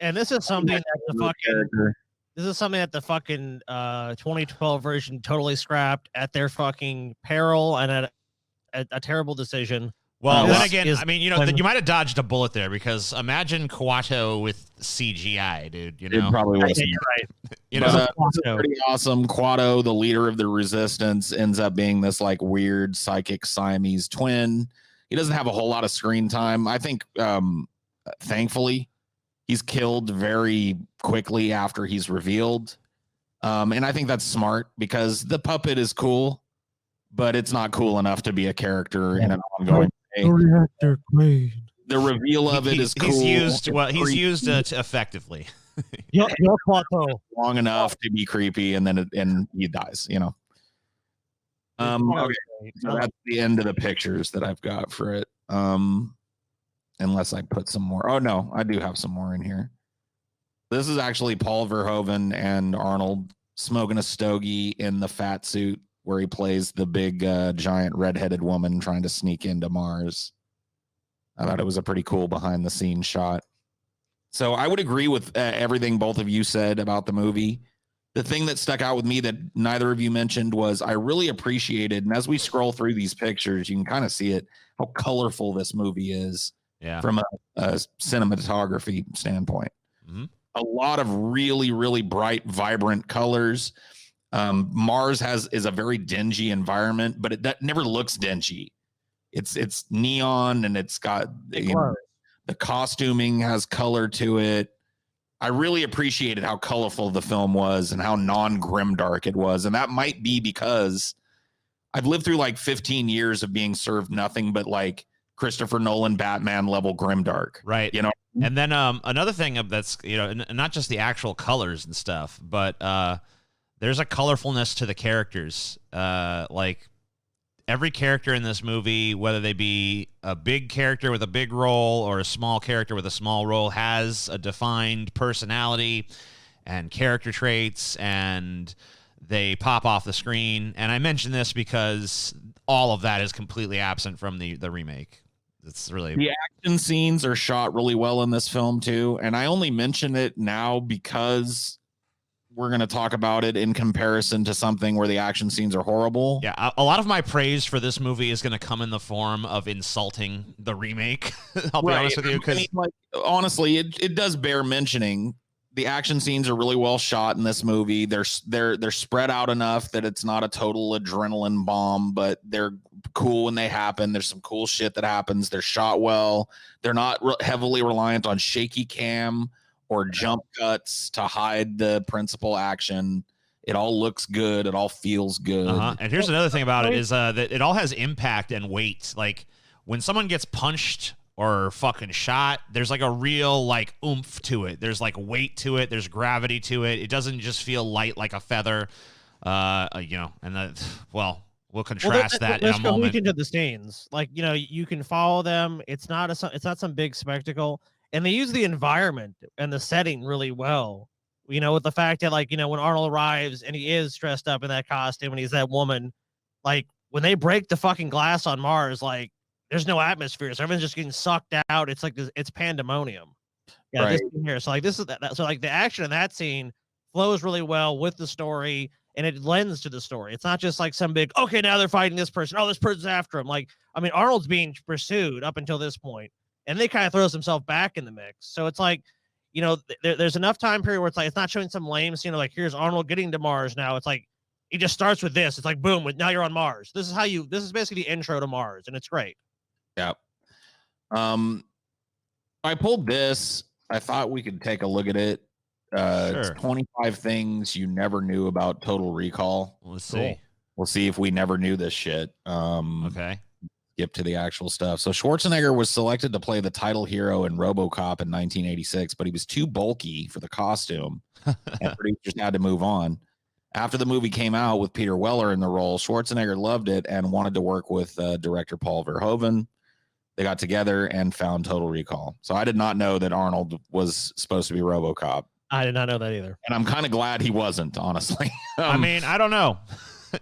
And this is something that the fucking 2012 version totally scrapped at their fucking peril and at a terrible decision. Well, then again, I mean, you know, you might have dodged a bullet there because imagine Quato with CGI, dude. You know, it probably wasn't. You're right. You know, this is pretty awesome. Quato, the leader of the resistance, ends up being this like weird psychic Siamese twin. He doesn't have a whole lot of screen time. I think, thankfully, he's killed very quickly after he's revealed. And I think that's smart because the puppet is cool, but it's not cool enough to be a character in an ongoing. The reveal of it is cool. He's used effectively. Long enough to be creepy, and then he dies. You know. Okay, so that's the end of the pictures that I've got for it. Unless I put some more. Oh no, I do have some more in here. This is actually Paul Verhoeven and Arnold smoking a stogie in the fat suit, where he plays the big giant redheaded woman trying to sneak into Mars. I thought it was a pretty cool behind the scenes shot. So I would agree with everything both of you said about the movie. The thing that stuck out with me that neither of you mentioned was I really appreciated, and as we scroll through these pictures, you can kind of see it, how colorful this movie is from a cinematography standpoint. Mm-hmm. A lot of really, really bright, vibrant colors. Mars is a very dingy environment, but that never looks dingy. It's neon and it's got the costuming has color to it. I really appreciated how colorful the film was and how non-grimdark it was. And that might be because I've lived through like 15 years of being served nothing but like Christopher Nolan Batman level grimdark. Right. You know? And then another thing that's, you know, not just the actual colors and stuff, but there's a colorfulness to the characters. Like every character in this movie, whether they be a big character with a big role or a small character with a small role, has a defined personality and character traits, and they pop off the screen. And I mention this because all of that is completely absent from the remake. It's really, the action scenes are shot really well in this film too. And I only mention it now because we're going to talk about it in comparison to something where the action scenes are horrible. Yeah, a lot of my praise for this movie is going to come in the form of insulting the remake. I'll be honest with you, because like, honestly, it does bear mentioning. The action scenes are really well shot in this movie. They're spread out enough that it's not a total adrenaline bomb, but they're cool when they happen. There's some cool shit that happens. They're shot well. They're not heavily reliant on shaky cam or jump cuts to hide the principal action. It all looks good. It all feels good. And here's another thing about it is that it all has impact and weight. Like when someone gets punched or fucking shot, there's like a real like oomph to it. There's like weight to it. There's gravity to it. It doesn't just feel light like a feather. And we'll contrast that in a moment. Let's go into the scenes. Like, you can follow them. It's not some big spectacle, and they use the environment and the setting really well. With the fact that when Arnold arrives and he is dressed up in that costume and he's that woman, like when they break the fucking glass on Mars, like there's no atmosphere, so everyone's just getting sucked out. It's like it's pandemonium. Yeah, right. This scene here. So like this is that. So like the action in that scene flows really well with the story, and it lends to the story. It's not just like some big, okay, now they're fighting this person. Oh, this person's after him. Like, I mean, Arnold's being pursued up until this point, and they kind of throws himself back in the mix. So it's like, there's enough time period where it's like, it's not showing some lame scene, like here's Arnold getting to Mars now. It's like, he just starts with this. It's like, boom, now you're on Mars. This is basically the intro to Mars, and it's great. Yeah. I pulled this. I thought we could take a look at it. Sure. It's 25 things you never knew about Total Recall. Let's see. We'll see if we never knew this shit. Okay. Skip to the actual stuff. So Schwarzenegger was selected to play the title hero in RoboCop in 1986, but he was too bulky for the costume, and producers had to move on. After the movie came out with Peter Weller in the role, Schwarzenegger loved it and wanted to work with director Paul Verhoeven. They got together and found Total Recall. So I did not know that Arnold was supposed to be RoboCop. I did not know that either. And I'm kind of glad he wasn't, honestly. I mean, I don't know.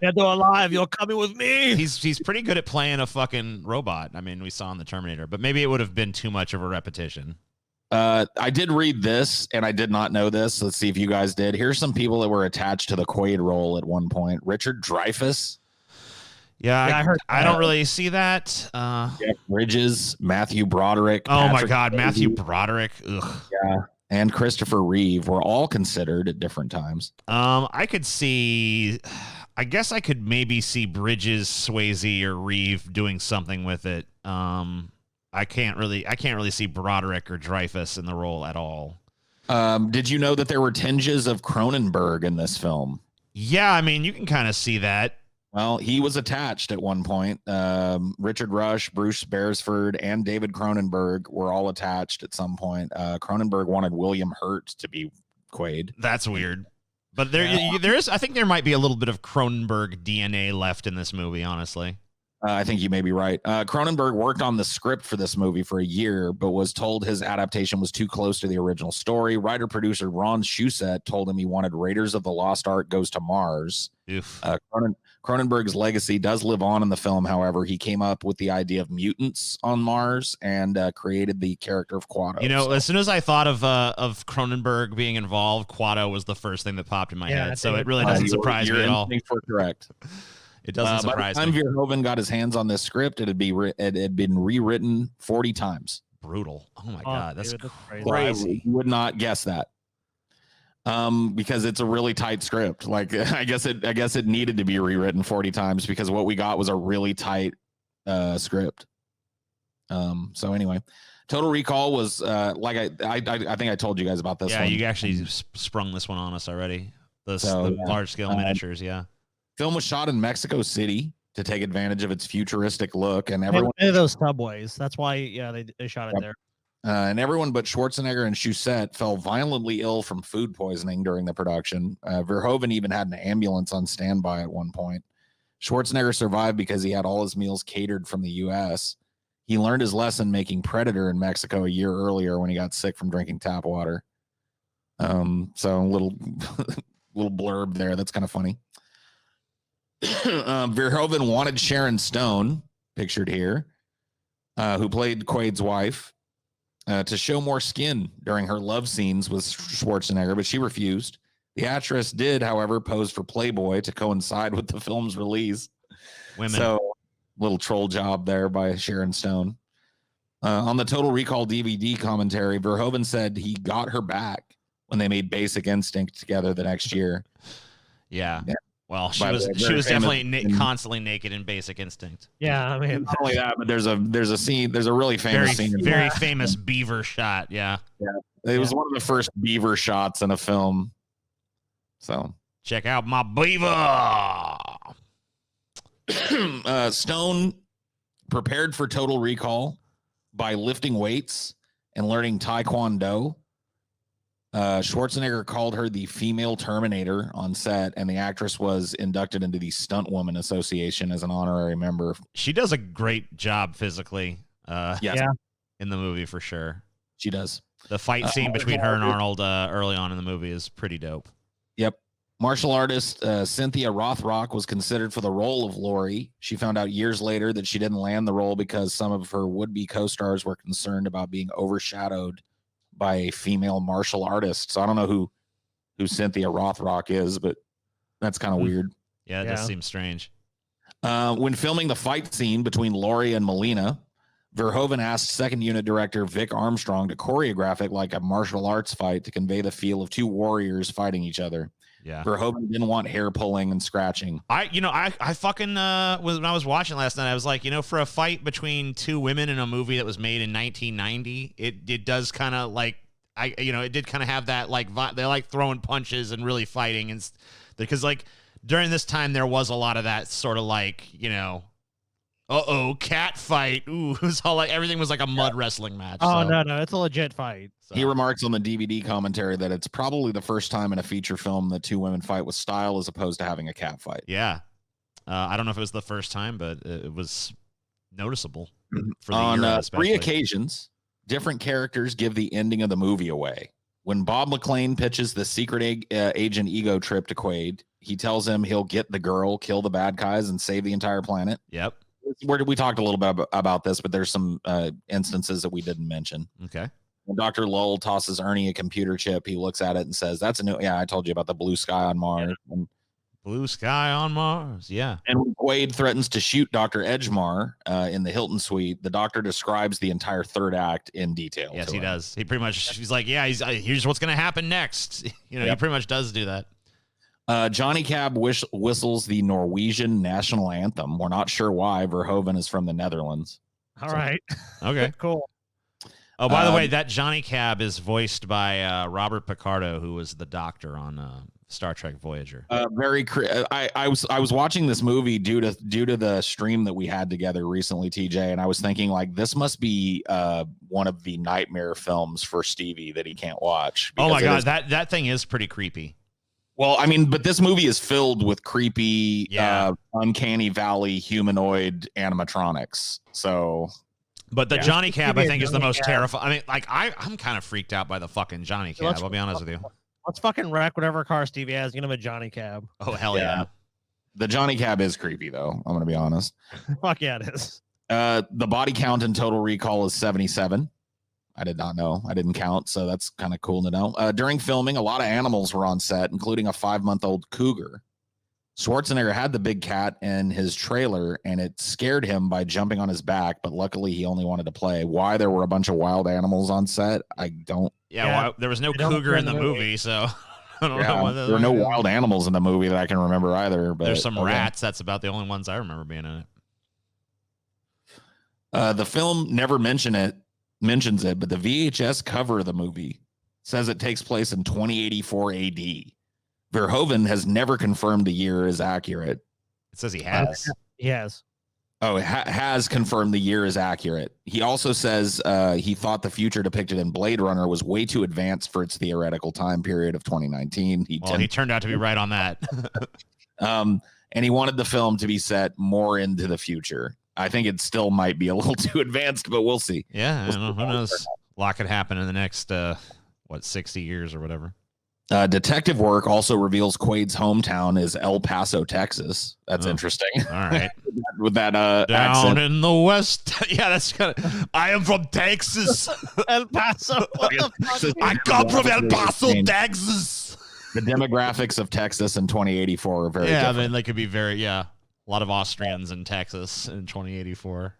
Dead or alive, you're coming with me. He's pretty good at playing a fucking robot. I mean, we saw in the Terminator, but maybe it would have been too much of a repetition. I did read this, and I did not know this. Let's see if you guys did. Here's some people that were attached to the Quaid role at one point. Richard Dreyfuss. Yeah, I heard. I don't really see that. Jeff Bridges, Matthew Broderick. Oh my Patrick God, Swayze, Matthew Broderick. Ugh. Yeah, and Christopher Reeve were all considered at different times. I could see. I guess I could maybe see Bridges, Swayze, or Reeve doing something with it. I can't really see Broderick or Dreyfuss in the role at all. Did you know that there were tinges of Cronenberg in this film? Yeah, I mean, you can kind of see that. Well, he was attached at one point. Richard Rush, Bruce Beresford, and David Cronenberg were all attached at some point. Cronenberg wanted William Hurt to be Quaid. That's weird. But there is. I think there might be a little bit of Cronenberg DNA left in this movie, honestly. I think you may be right. Cronenberg worked on the script for this movie for a year, but was told his adaptation was too close to the original story. Writer-producer Ron Shusett told him he wanted Raiders of the Lost Ark Goes to Mars. Cronenberg's legacy does live on in the film, however. He came up with the idea of mutants on Mars and created the character of Quado. As soon as I thought of Cronenberg being involved, Quado was the first thing that popped in my head. So it really doesn't surprise me at all. You're correct. It doesn't surprise me. By the time Verhoeven got his hands on this script, it had been rewritten 40 times. Brutal. Oh my God, that's crazy. crazy. You would not guess that. Because it's a really tight script. Like I guess it needed to be rewritten 40 times because what we got was a really tight script. So anyway, Total Recall was like I think I told you guys about this. Yeah, one. you actually sprung this one on us already. The large scale miniatures. Yeah. Film was shot in Mexico City to take advantage of its futuristic look, and everyone those subways. That's why, they shot it there. And everyone but Schwarzenegger and Shusett fell violently ill from food poisoning during the production. Verhoeven even had an ambulance on standby at one point. Schwarzenegger survived because he had all his meals catered from the U.S. He learned his lesson making Predator in Mexico a year earlier when he got sick from drinking tap water. So a little blurb there. That's kind of funny. Verhoeven wanted Sharon Stone, pictured here, who played Quaid's wife, to show more skin during her love scenes with Schwarzenegger, but she refused. The actress did, however, pose for Playboy to coincide with the film's release. Women. So, little troll job there by Sharon Stone. On the Total Recall DVD commentary, Verhoeven said he got her back when they made Basic Instinct together the next year. Yeah. Well, she was definitely constantly naked in Basic Instinct. Yeah, I mean, not only that, but there's a scene. There's a really famous scene. Very famous beaver shot. Yeah. It was one of the first beaver shots in a film. So check out my beaver. Stone prepared for Total Recall by lifting weights and learning Taekwondo. Schwarzenegger called her the female Terminator on set, and the actress was inducted into the Stunt Woman Association as an honorary member. She does a great job physically. Yeah, in the movie for sure. She does. The fight scene between her and Arnold early on in the movie is pretty dope. Yep. Martial artist Cynthia Rothrock was considered for the role of Laurie. She found out years later that she didn't land the role because some of her would-be co-stars were concerned about being overshadowed by a female martial artist. So I don't know who Cynthia Rothrock is, but that's kind of weird. Yeah, it does seem strange. When filming the fight scene between Laurie and Melina, Verhoeven asked second unit director Vic Armstrong to choreograph it like a martial arts fight to convey the feel of two warriors fighting each other. Yeah. Verhoeven didn't want hair pulling and scratching. I fucking when I was watching last night, I was like, for a fight between two women in a movie that was made in 1990, it does kind of like it did kind of have that like they like throwing punches and really fighting, and because like during this time there was a lot of that sort of like cat fight. Ooh, it was all like everything was like a mud wrestling match. Oh no, it's a legit fight. So. He remarks on the DVD commentary that it's probably the first time in a feature film that two women fight with style as opposed to having a cat fight. Yeah. I don't know if it was the first time, but it was noticeable. For the on era, 3 occasions, different characters give the ending of the movie away. When Bob McClane pitches the secret agent ego trip to Quaid, he tells him he'll get the girl, kill the bad guys, and save the entire planet. Yep. We talked a little bit about this, but there's some instances that we didn't mention. Okay. When Dr. Lull tosses Ernie a computer chip, he looks at it and says, "That's a new." Yeah, I told you about the blue sky on Mars. Yeah. Blue sky on Mars. Yeah. And when Quaid threatens to shoot Dr. Edgemar in the Hilton suite, the doctor describes the entire third act in detail. Yes, he does. He pretty much, he's like, yeah, here's what's going to happen next. He pretty much does do that. Johnny Cab whistles the Norwegian national anthem. We're not sure why. Verhoeven is from the Netherlands. All right. Okay. Cool. Oh, by the way, that Johnny Cab is voiced by Robert Picardo, who was the doctor on Star Trek Voyager. I was watching this movie due to the stream that we had together recently, TJ, and I was thinking like this must be one of the nightmare films for Stevie that he can't watch. Oh my god, that thing is pretty creepy. Well, I mean, but this movie is filled with creepy, uncanny valley humanoid animatronics. So. But the Johnny Cab, I think, is the most terrifying. I mean, like, I'm kind of freaked out by the fucking Johnny Cab. I'll be honest with you. Let's fucking wreck whatever car Stevie has. Get him a Johnny Cab. Oh, hell yeah. The Johnny Cab is creepy, though. I'm going to be honest. Fuck yeah, it is. The body count in Total Recall is 77. I did not know. I didn't count, so that's kind of cool to know. During filming, a lot of animals were on set, including a 5-month-old cougar. Schwarzenegger had the big cat in his trailer, and it scared him by jumping on his back, but luckily he only wanted to play. Why there were a bunch of wild animals on set, I don't... Well, there was no cougar in the movie, so I don't know. There were no wild animals in the movie that I can remember either. But there's some rats. That's about the only ones I remember being in it. The film never mentions it, but the VHS cover of the movie says it takes place in 2084 AD. Verhoeven has never confirmed the year is accurate. It says he has. He has. Oh, has confirmed the year is accurate. He also says he thought the future depicted in Blade Runner was way too advanced for its theoretical time period of 2019. He turned out to be right on that. And he wanted the film to be set more into the future. I think it still might be a little too advanced, but we'll see. Yeah, I don't know. Who knows? A lot could happen in the next, 60 years or whatever. Detective work also reveals Quaid's hometown is El Paso, Texas. That's interesting. All right. With that down accent. in the West. Yeah, that's kind of. I am from Texas. El Paso. I come from El Paso, Texas. The demographics of Texas in 2084 are very different. I mean, they could be a lot of Austrians in Texas in 2084.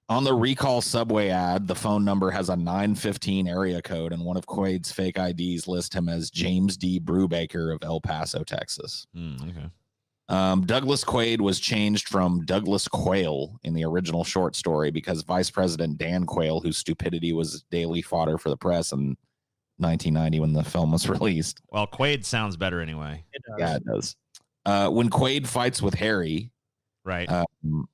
On the Recall subway ad, the phone number has a 915 area code, and one of Quaid's fake IDs lists him as James D. Brubaker of El Paso, Texas. Okay. Douglas Quaid was changed from Douglas Quayle in the original short story because Vice President Dan Quayle, whose stupidity was daily fodder for the press, and 1990 when the film was released. Well, Quaid sounds better anyway. It does. Yeah, it does. When Quaid fights with Harry, Right.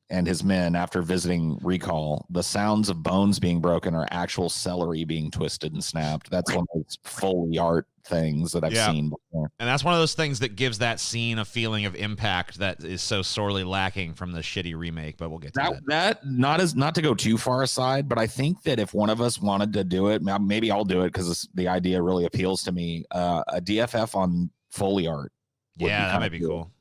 and his men after visiting Recall, the sounds of bones being broken are actual celery being twisted and snapped. That's one of those Foley art things that I've seen before. And that's one of those things that gives that scene a feeling of impact that is so sorely lacking from the shitty remake, but we'll get to that. Not to go too far aside, but I think that if one of us wanted to do it, maybe I'll do it because the idea really appeals to me. A DFF on Foley art. Yeah, that might be cool.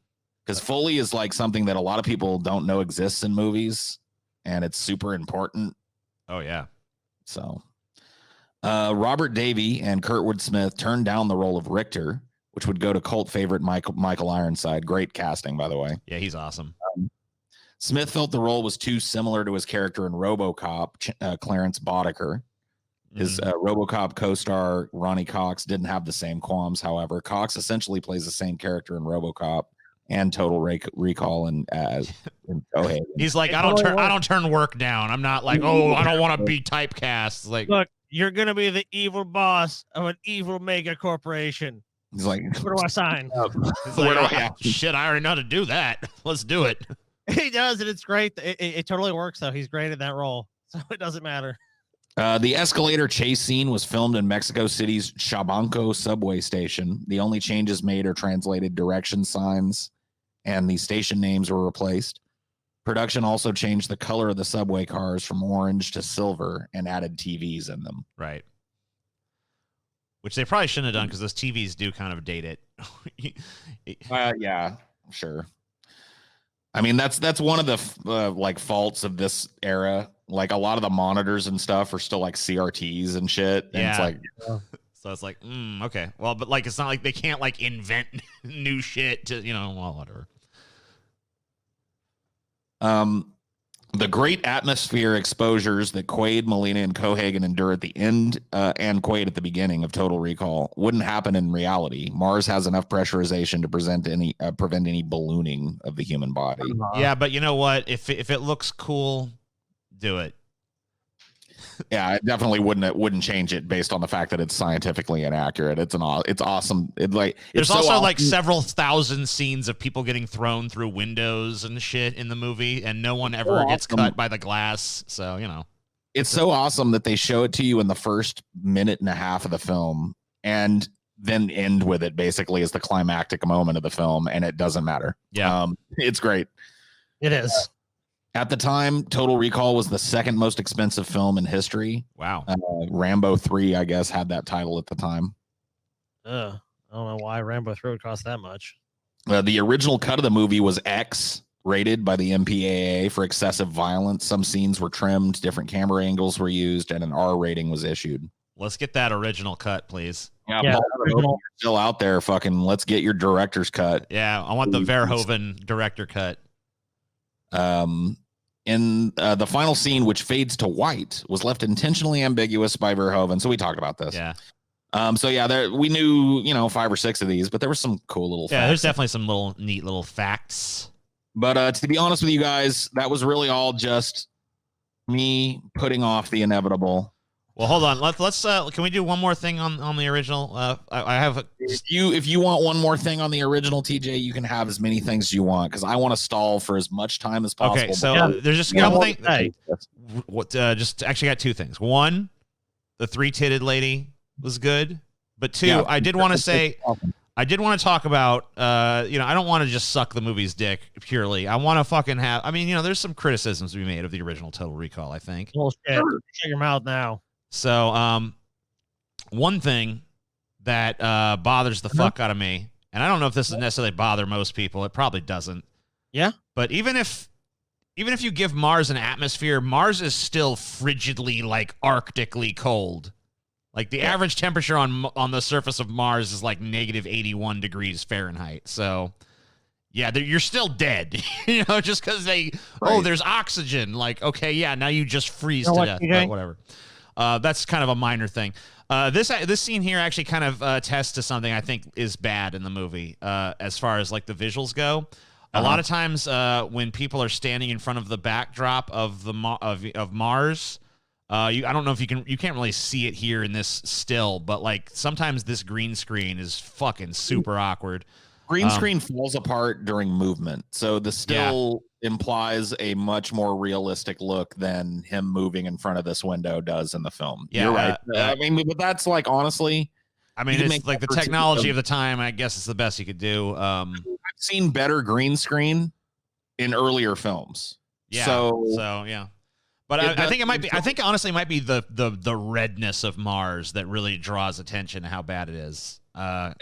Because Foley is like something that a lot of people don't know exists in movies, and it's super important. Oh, yeah. So Robert Davey and Kurtwood Smith turned down the role of Richter, which would go to cult favorite Michael Ironside. Great casting, by the way. Yeah, he's awesome. Smith felt the role was too similar to his character in RoboCop, Clarence Boddicker. His RoboCop co-star Ronnie Cox didn't have the same qualms. However, Cox essentially plays the same character in RoboCop and Total Recall and Cohagen. He's like, I don't turn work down. I'm not like, oh, I don't want to be typecast. Like, look, you're gonna be the evil boss of an evil mega corporation. He's like, where do I sign? He's like, shit, I already know how to do that. Let's do it. He does, and it's great. It totally works though. He's great in that role, so it doesn't matter. The escalator chase scene was filmed in Mexico City's Chabanco subway station. The only changes made are translated direction signs, and the station names were replaced. Production also changed the color of the subway cars from orange to silver and added TVs in them. Right. Which they probably shouldn't have done because those TVs do kind of date it. Yeah, sure. I mean, that's one of the like faults of this era. Like a lot of the monitors and stuff are still like CRTs and shit. And it's like, so it's like, okay. Well, but like, it's not like they can't like invent new shit to, well, whatever. The great atmosphere exposures that Quaid, Molina, and Cohagen endure at the end and Quaid at the beginning of Total Recall wouldn't happen in reality. Mars has enough pressurization to prevent any ballooning of the human body. Yeah, but you know what? If it looks cool, do it. Yeah, I definitely wouldn't change it based on the fact that it's scientifically inaccurate. It's awesome. There's also awesome. Like several thousand scenes of people getting thrown through windows and shit in the movie, and no one ever gets cut by the glass. So it's so awesome that they show it to you in the first minute and a half of the film, and then end with it basically as the climactic moment of the film, and it doesn't matter. Yeah, it's great. It is. At the time, Total Recall was the second most expensive film in history. Wow. Rambo 3, I guess, had that title at the time. I don't know why Rambo 3 would cost that much. The original cut of the movie was X, rated by the MPAA for excessive violence. Some scenes were trimmed, different camera angles were used, and an R rating was issued. Let's get that original cut, please. Yeah, Paul, you're still out there. Fucking let's get your director's cut. Yeah, I want the Verhoeven director cut. In the final scene, which fades to white, was left intentionally ambiguous by Verhoeven. So we talked about this. Yeah. We knew, 5 or 6 of these, but there were some cool little facts. There's definitely some neat little facts. But to be honest with you guys, that was really all just me putting off the inevitable. Well, hold on. Let's can we do one more thing on the original? I have if you want one more thing on the original, TJ, you can have as many things as you want because I want to stall for as much time as possible. Okay, so there's just a couple things. Just actually got 2 things. One, the 3-titted lady was good, but 2, I did want to say, I did want to talk about, I don't want to just suck the movie's dick purely. I want to fucking have. I mean, there's some criticisms to be made of the original Total Recall. I think. Bullshit. Shut your mouth now. So, one thing that bothers the fuck out of me, and I don't know if this would necessarily bother most people. It probably doesn't. Yeah. But even if you give Mars an atmosphere, Mars is still frigidly, like, arctically cold. Like, the average temperature on the surface of Mars is like negative 81 degrees Fahrenheit. So, yeah, you're still dead. Just because there's oxygen. Like, okay, yeah, now you just freeze to death. But whatever. That's kind of a minor thing. This scene here actually kind of attests to something I think is bad in the movie as far as like the visuals go. A lot of times when people are standing in front of the backdrop of Mars, I don't know if you can't really see it here in this still, but like sometimes this green screen is fucking super awkward. Green screen falls apart during movement, so the still implies a much more realistic look than him moving in front of this window does in the film. Yeah, you're right. I mean, but that's like honestly, I mean, it's like the technology of the time. I guess it's the best you could do. I've seen better green screen in earlier films. Yeah. So yeah. But I think it might be. I think honestly, it might be the redness of Mars that really draws attention to how bad it is. And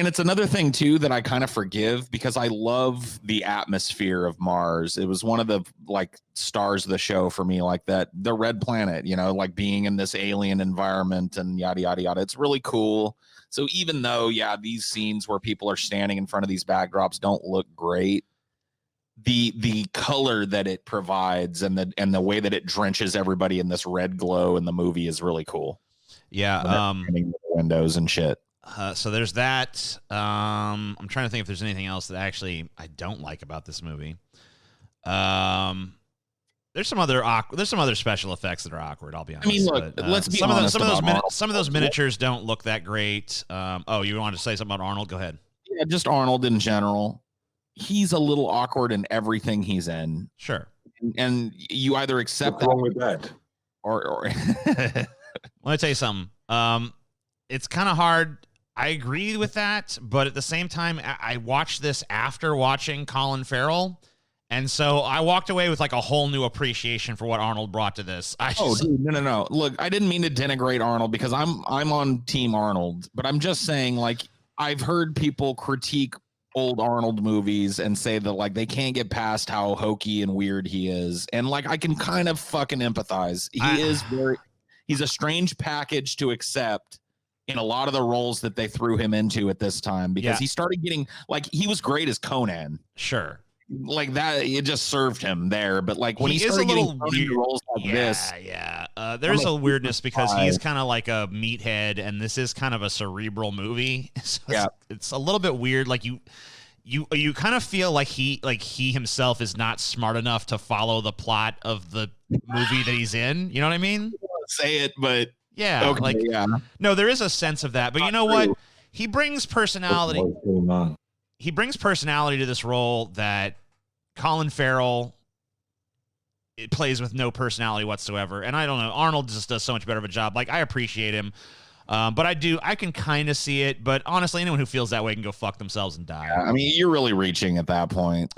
it's another thing too that I kind of forgive because I love the atmosphere of Mars. It was one of the like stars of the show for me, like that the red planet, you know, like being in this alien environment and yada yada yada. It's really cool. So even though these scenes where people are standing in front of these backdrops don't look great, the color that it provides and the way that it drenches everybody in this red glow in the movie is really cool. Yeah. Windows and shit. So there's that. I'm trying to think if there's anything else that actually I don't like about this movie. There's some other special effects that are awkward. I'll be honest. I mean, look, let's be honest. Some of those miniatures don't look that great. Oh, you wanted to say something about Arnold? Go ahead. Yeah, just Arnold in general. He's a little awkward in everything he's in. Sure. And you either accept What's wrong with that? or Let me tell you something. It's kind of hard. I agree with that, but at the same time, I watched this after watching Colin Farrell, and so I walked away with like a whole new appreciation for what Arnold brought to this. Dude, no. Look, I didn't mean to denigrate Arnold because I'm on Team Arnold, but I'm just saying, like, I've heard people critique old Arnold movies and say that like they can't get past how hokey and weird he is, and like I can kind of fucking empathize. He's a strange package to accept in a lot of the roles that they threw him into at this time because he started getting like he was great as Conan. Sure. Like that, it just served him there. But like when he is started a little getting weird roles like this, there's a weirdness because he's kind of like a meathead, and this is kind of a cerebral movie. So it's a little bit weird. Like you kind of feel like he himself is not smart enough to follow the plot of the movie that he's in. You know what I mean? Say it, but yeah, no, there is a sense of that. But you know what? He brings personality. He brings personality to this role that Colin Farrell plays with no personality whatsoever. And I don't know, Arnold just does so much better of a job. Like, I appreciate him. But I can kind of see it. But honestly, anyone who feels that way can go fuck themselves and die. Yeah, I mean, you're really reaching at that point.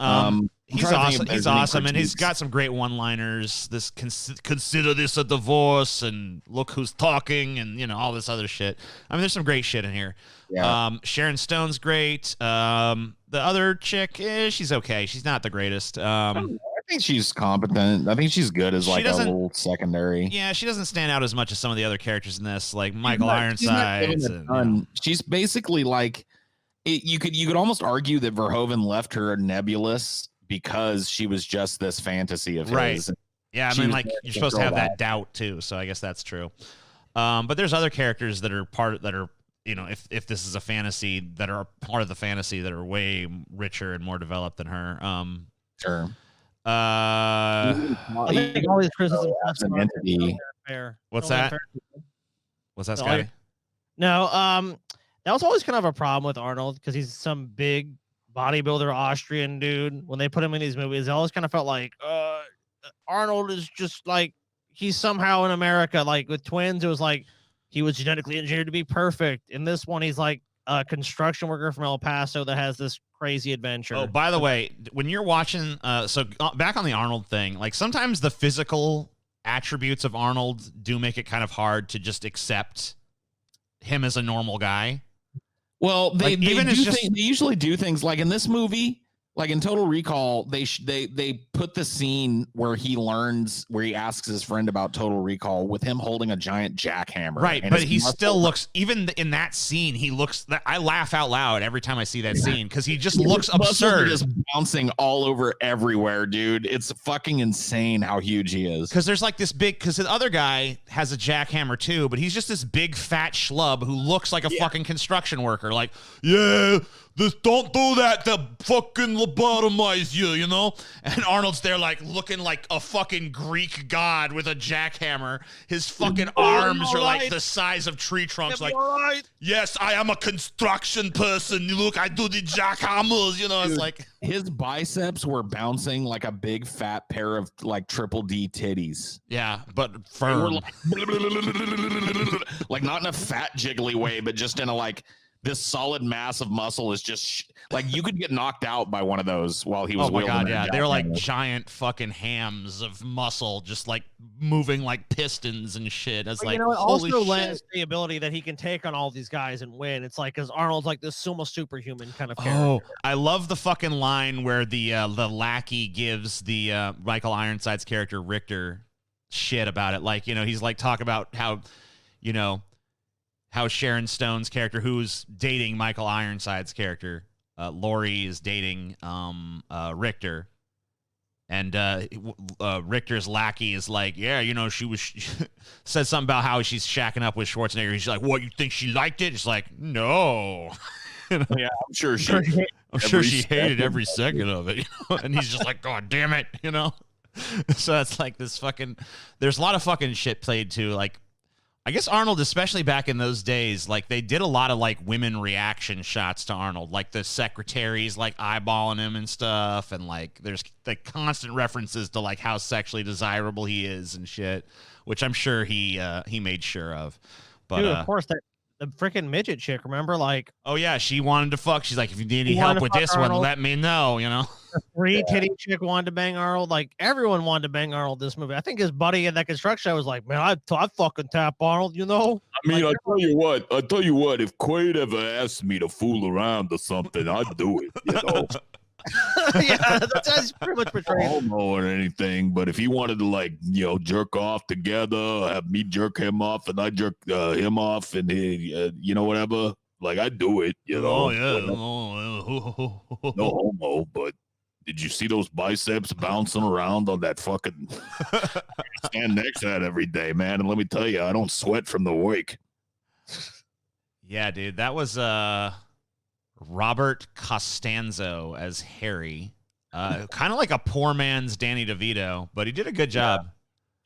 He's awesome. He's awesome, and he's got some great one-liners. This consider this a divorce, and look who's talking, and all this other shit. I mean, there's some great shit in here. Yeah. Sharon Stone's great. The other chick, she's okay. She's not the greatest. I think she's competent. I think she's good as like a little secondary. Yeah, she doesn't stand out as much as some of the other characters in this, like Michael Ironside. She's basically like you could almost argue that Verhoeven left her nebulous because she was just this fantasy of his. Yeah, I mean, like you're supposed to have that doubt too, so I guess that's true. But there's other characters that are if this is a fantasy that are part of the fantasy that are way richer and more developed than her. Sure. I think all these criticisms as an entity. What's that? What's that, Scotty? No, that was always kind of a problem with Arnold because he's some big bodybuilder Austrian dude. When they put him in these movies, it always kind of felt like Arnold is just like he's somehow in America. Like with Twins, it was like he was genetically engineered to be perfect. In this one, he's like a construction worker from El Paso that has this crazy adventure. Oh, by the way, when you're watching, back on the Arnold thing, like sometimes the physical attributes of Arnold do make it kind of hard to just accept him as a normal guy. Well, they usually do things like in this movie, like in Total Recall, they put the scene where he asks his friend about Total Recall with him holding a giant jackhammer. Right, but he still looks, even in that scene, he looks, I laugh out loud every time I see that scene because he just looks absurd. Just bouncing all over everywhere, dude. It's fucking insane how huge he is. Because there's like this big, because the other guy has a jackhammer too, but he's just this big fat schlub who looks like a fucking construction worker. Like, yeah, this, don't do that. They'll fucking lobotomize you, you know? And Arnold's there like looking like a fucking Greek god with a jackhammer. His fucking arms are like the size of tree trunks. Like, yes, I am a construction person. Look, I do the jackhammers, you know? It's like his biceps were bouncing like a big fat pair of like triple D titties. Yeah, but They were firm. like not in a fat jiggly way, but just in a like this solid mass of muscle is just like you could get knocked out by one of those while he was. Oh my wielding god, that yeah, they're like jackhammer. giant fucking hams of muscle, just like moving like pistons and shit. It's But like, you know, it holy also shit. lends the ability that he can take on all these guys and win. It's like because Arnold's like this sumo superhuman kind of character. Oh, I love the fucking line where the lackey gives the Michael Ironside's character Richter shit about it. Like, you know, he's like talking about how, you know, how Sharon Stone's character, who's dating Michael Ironside's character, Laurie is dating Richter, and Richter's lackey is like, yeah, you know, she says something about how she's shacking up with Schwarzenegger. He's like, what, you think she liked it? It's like, no. Yeah, I'm sure she. I'm sure she hated every second of it, you know? And he's just like, God damn it, you know? So it's like this fucking, there's a lot of fucking shit played too. Like, I guess Arnold, especially back in those days, like they did a lot of like women reaction shots to Arnold, like the secretaries like eyeballing him and stuff. And like, there's like constant references to like how sexually desirable he is and shit, which I'm sure he made sure of. But Dude, of course, the freaking midget chick, remember? Like, oh yeah, she wanted to fuck. She's like, if you need any She wanted help to with fuck this one, Arnold. let me know, you know? the free titty chick wanted to bang Arnold. Like, everyone wanted to bang Arnold this movie. I think his buddy in that construction show was like, man, I'd fucking tap Arnold, you know? I mean, Like, I tell you what, if Quaid ever asked me to fool around or something, I'd do it, you know. yeah, that's pretty much I portrayed. don't know or anything, but if he wanted to, like, you know, jerk off together, have me jerk him off and I jerk him off and he, you know, whatever, like, I'd do it, you know. Oh yeah. No homo, but did you see those biceps bouncing around on that fucking stand next to that every day, man? And let me tell you, I don't sweat from the wake. Yeah, dude, that was Robert Costanzo as Harry. Kind of like a poor man's Danny DeVito, but he did a good job.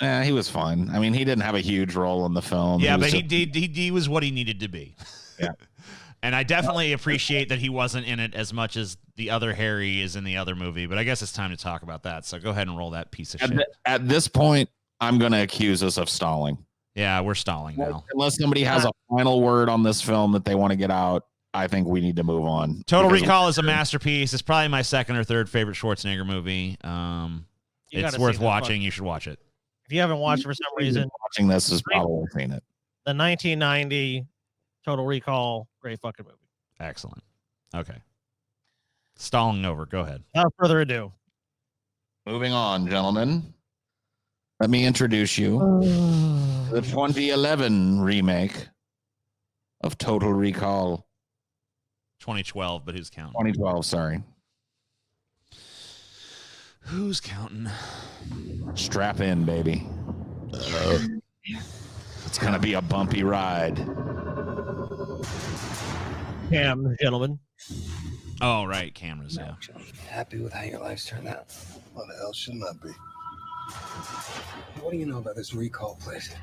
Yeah, he was fine. I mean, he didn't have a huge role in the film. Yeah, was but just- he was what he needed to be. Yeah. And I definitely appreciate that he wasn't in it as much as the other Harry is in the other movie, but I guess it's time to talk about that. So go ahead and roll that piece of shit. At this point, I'm going to accuse us of stalling. Yeah, we're stalling now. Unless somebody has a final word on this film that they want to get out, I think we need to move on. Total Because- Recall is a masterpiece. It's probably my second or third favorite Schwarzenegger movie. You It's gotta see worth that watching. You should watch it. If you haven't watched it for some reason, Watching this has probably seen it. the 1990 Total Recall, great fucking movie. Excellent. Okay. Stalling over. Go ahead. Without further ado. Moving on, gentlemen. Let me introduce you to the 2011 remake of Total Recall. 2012, but who's counting? 2012, sorry. Who's counting? Strap in, baby. It's going to be a bumpy ride. Cam, gentlemen. Oh, right. Cameras, yeah. Happy with how your life's turned out? What the hell shouldn't I be? What do you know about this recall place?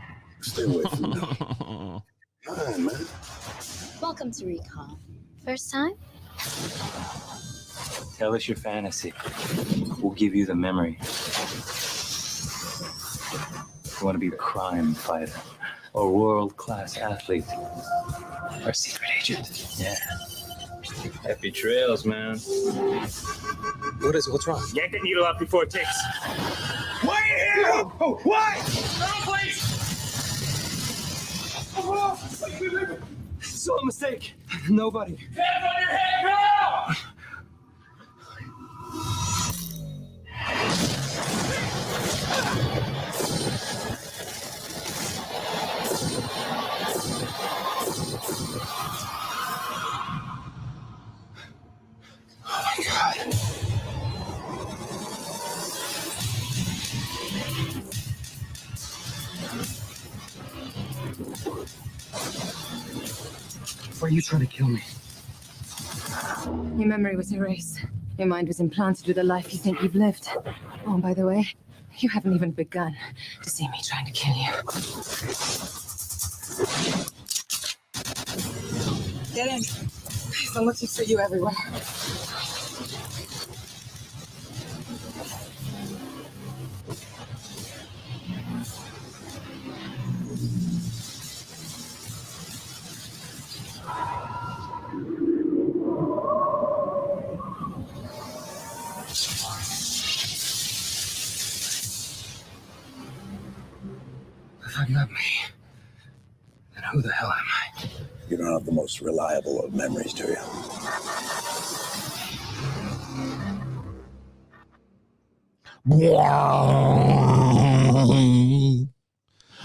Stay away from me. Come on, man. Welcome to Recall. First time? Tell us your fantasy. We'll give you the memory. You want to be a crime fighter, a world-class athlete, or a secret agent? Yeah. Happy trails, man. What is it? What's wrong? Yank that needle out before it takes. Wait here! Oh, what? No, please! It's all a mistake. Nobody. Hands on your head now! Oh my God. Why are you trying to kill me? Your memory was erased. Your mind was implanted with a life you think you've lived. Oh, and by the way, you haven't even begun to see me trying to kill you. Get in. I'm looking for you everywhere. If I'm not me, then who the hell am I? You don't have the most reliable of memories, do you?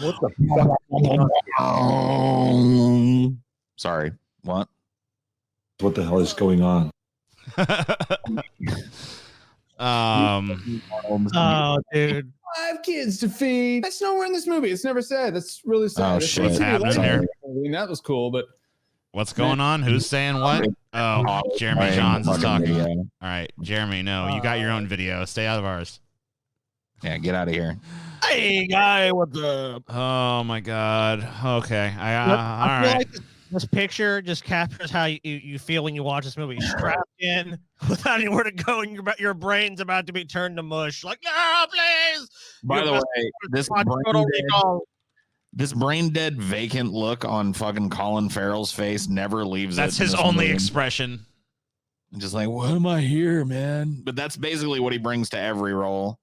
What the fuck? Sorry. What? What the hell is going on? Oh, dude. 5 kids to feed. That's nowhere in this movie. It's never said. That's really sad. Oh, That's shit. What's happening here? I mean, that was cool, but What's going on? Who's saying what? Oh, Jeremy Johns is talking. All right, Jeremy, no, you got your own video. Stay out of ours. Yeah, get out of here. Hey, guy, what's up? Oh my God. Okay. I All feel right. like this picture just captures how you feel when you watch this movie. Strapped in without anywhere to go, and your brain's about to be turned to mush. Like, no, please. By the way, this brain dead vacant look on fucking Colin Farrell's face never leaves. That's his only expression. Just like, what am I here, man? But that's basically what he brings to every role.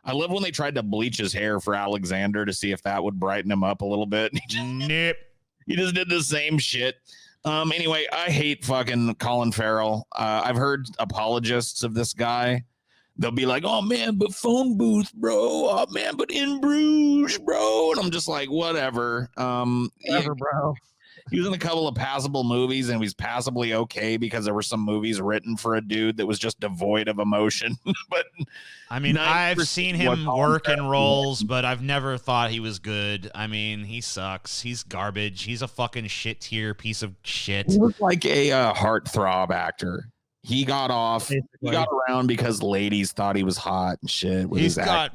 I love when they tried to bleach his hair for Alexander to see if that would brighten him up a little bit. Nope. He just did the same shit. Anyway, I hate fucking Colin Farrell. I've heard apologists of this guy. They'll be like, oh man, but phone booth, bro. Oh man, but in Bruges, bro. And I'm just like, whatever. Whatever, bro. He was in a couple of passable movies, and he was passably okay because there were some movies written for a dude that was just devoid of emotion. But I mean, I've seen him work in roles, but I've never thought he was good. I mean, he sucks. He's garbage. He's a fucking shit tier piece of shit. He was like a heartthrob actor. He got off. He got around because ladies thought he was hot and shit. He's got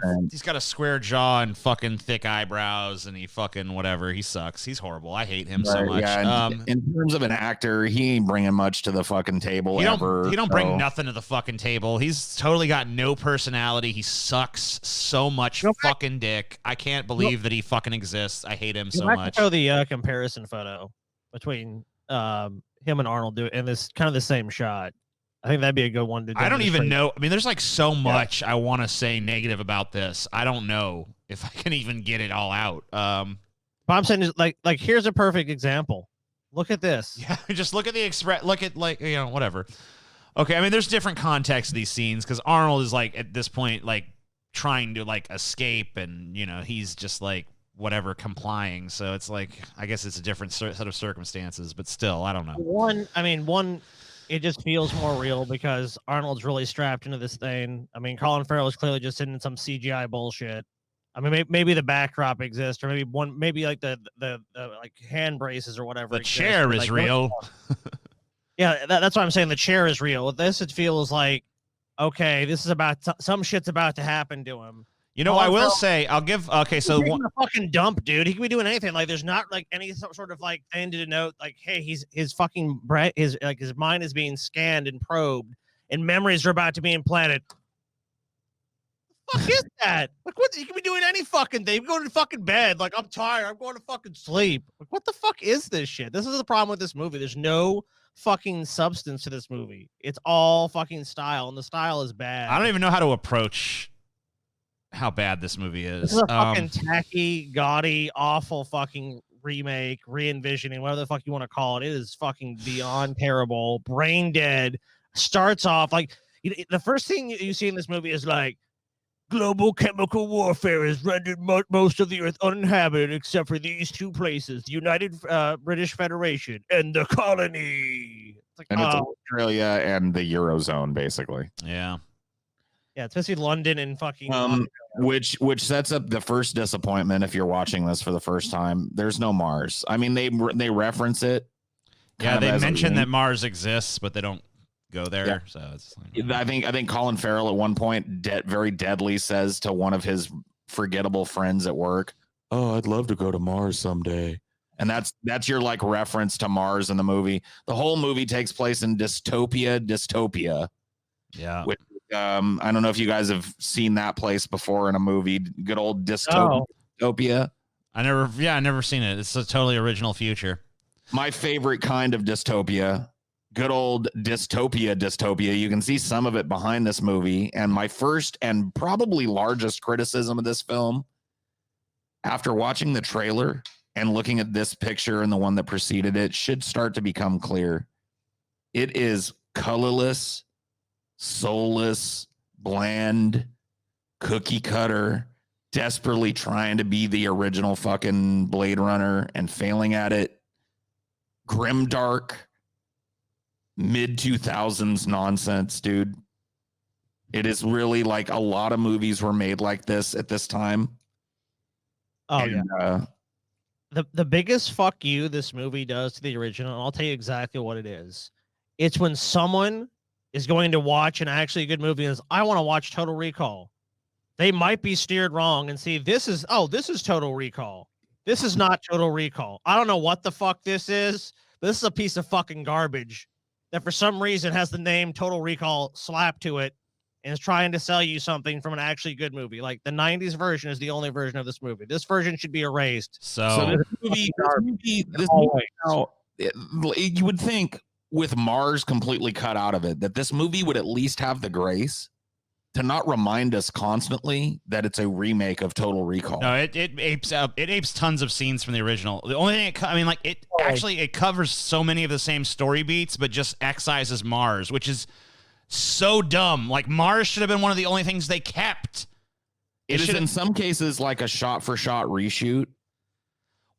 a square jaw and fucking thick eyebrows, and he fucking whatever. He sucks. He's horrible. I hate him so much. Yeah, in terms of an actor, he ain't bringing much to the fucking table ever. He don't bring nothing to the fucking table. He's totally got no personality. He sucks so much fucking dick. I can't believe that he fucking exists. I hate him so much. Show the comparison photo between him and Arnold in this kind of the same shot. I think that'd be a good one to do. I don't even know. I mean, there's like so much I want to say negative about this. I don't know if I can even get it all out. But I'm saying is like here's a perfect example. Look at this. Yeah, just look at the express. Look at whatever. Okay, I mean, there's different contexts to these scenes because Arnold is like at this point like trying to like escape, and he's just like whatever complying. So it's like I guess it's a different set of circumstances, but still, I don't know. One. It just feels more real because Arnold's really strapped into this thing. I mean, Colin Farrell is clearly just in some CGI bullshit. I mean, maybe the backdrop exists, or maybe like the like hand braces or whatever. The chair is real. Yeah, that's what I'm saying. The chair is real. With this, it feels like okay, this is about some shit's about to happen to him. I will say, I'll give. Okay, so a fucking dump, dude. He could be doing anything. Like, there's not like any sort of like thing to denote like, hey, his fucking his mind is being scanned and probed, and memories are about to be implanted. What the fuck is that? Like, what? He could be doing any fucking thing. Go to fucking bed. Like, I'm tired. I'm going to fucking sleep. Like, what the fuck is this shit? This is the problem with this movie. There's no fucking substance to this movie. It's all fucking style, and the style is bad. I don't even know how to approach how bad this movie is. This is a fucking tacky, gaudy, awful fucking remake, re-envisioning, whatever the fuck you want to call it. It is fucking beyond terrible, brain dead. Starts off like the first thing you see in this movie is like global chemical warfare has rendered most of the earth uninhabited except for these two places, the United British Federation and the colony. It's like, and it's Australia and the Eurozone, basically. Yeah. Yeah, it's basically London and fucking which sets up the first disappointment if you're watching this for the first time. There's no Mars. I mean, they reference it. Yeah, they mention that Mars exists, but they don't go there. Yeah. So it's I think Colin Farrell at one point very deadly says to one of his forgettable friends at work, "Oh, I'd love to go to Mars someday." And that's your like reference to Mars in the movie. The whole movie takes place in dystopia. Yeah. Which, I don't know if you guys have seen that place before in a movie. Good old dystopia. I never seen it. It's a totally original future. My favorite kind of dystopia. Good old dystopia. You can see some of it behind this movie. And my first and probably largest criticism of this film, after watching the trailer and looking at this picture and the one that preceded it, should start to become clear. It is colorless, soulless, bland, cookie cutter, desperately trying to be the original fucking Blade Runner and failing at it. Grimdark, mid-2000s nonsense, dude. It is really like a lot of movies were made like this at this time. Oh, yeah. The biggest fuck you this movie does to the original, and I'll tell you exactly what it is. It's when someone is going to watch an actually good movie and says, I want to watch Total Recall. They might be steered wrong and see this is Total Recall. This is not Total Recall. I don't know what the fuck this is, but this is a piece of fucking garbage that for some reason has the name Total Recall slapped to it and is trying to sell you something from an actually good movie. Like the 90s version is the only version of this movie. This version should be erased. So this movie now, you would think with Mars completely cut out of it, that this movie would at least have the grace to not remind us constantly that it's a remake of Total Recall. No, it apes tons of scenes from the original. The only thing it covers so many of the same story beats, but just excises Mars, which is so dumb. Like Mars should have been one of the only things they kept. It is in some cases like a shot-for-shot reshoot.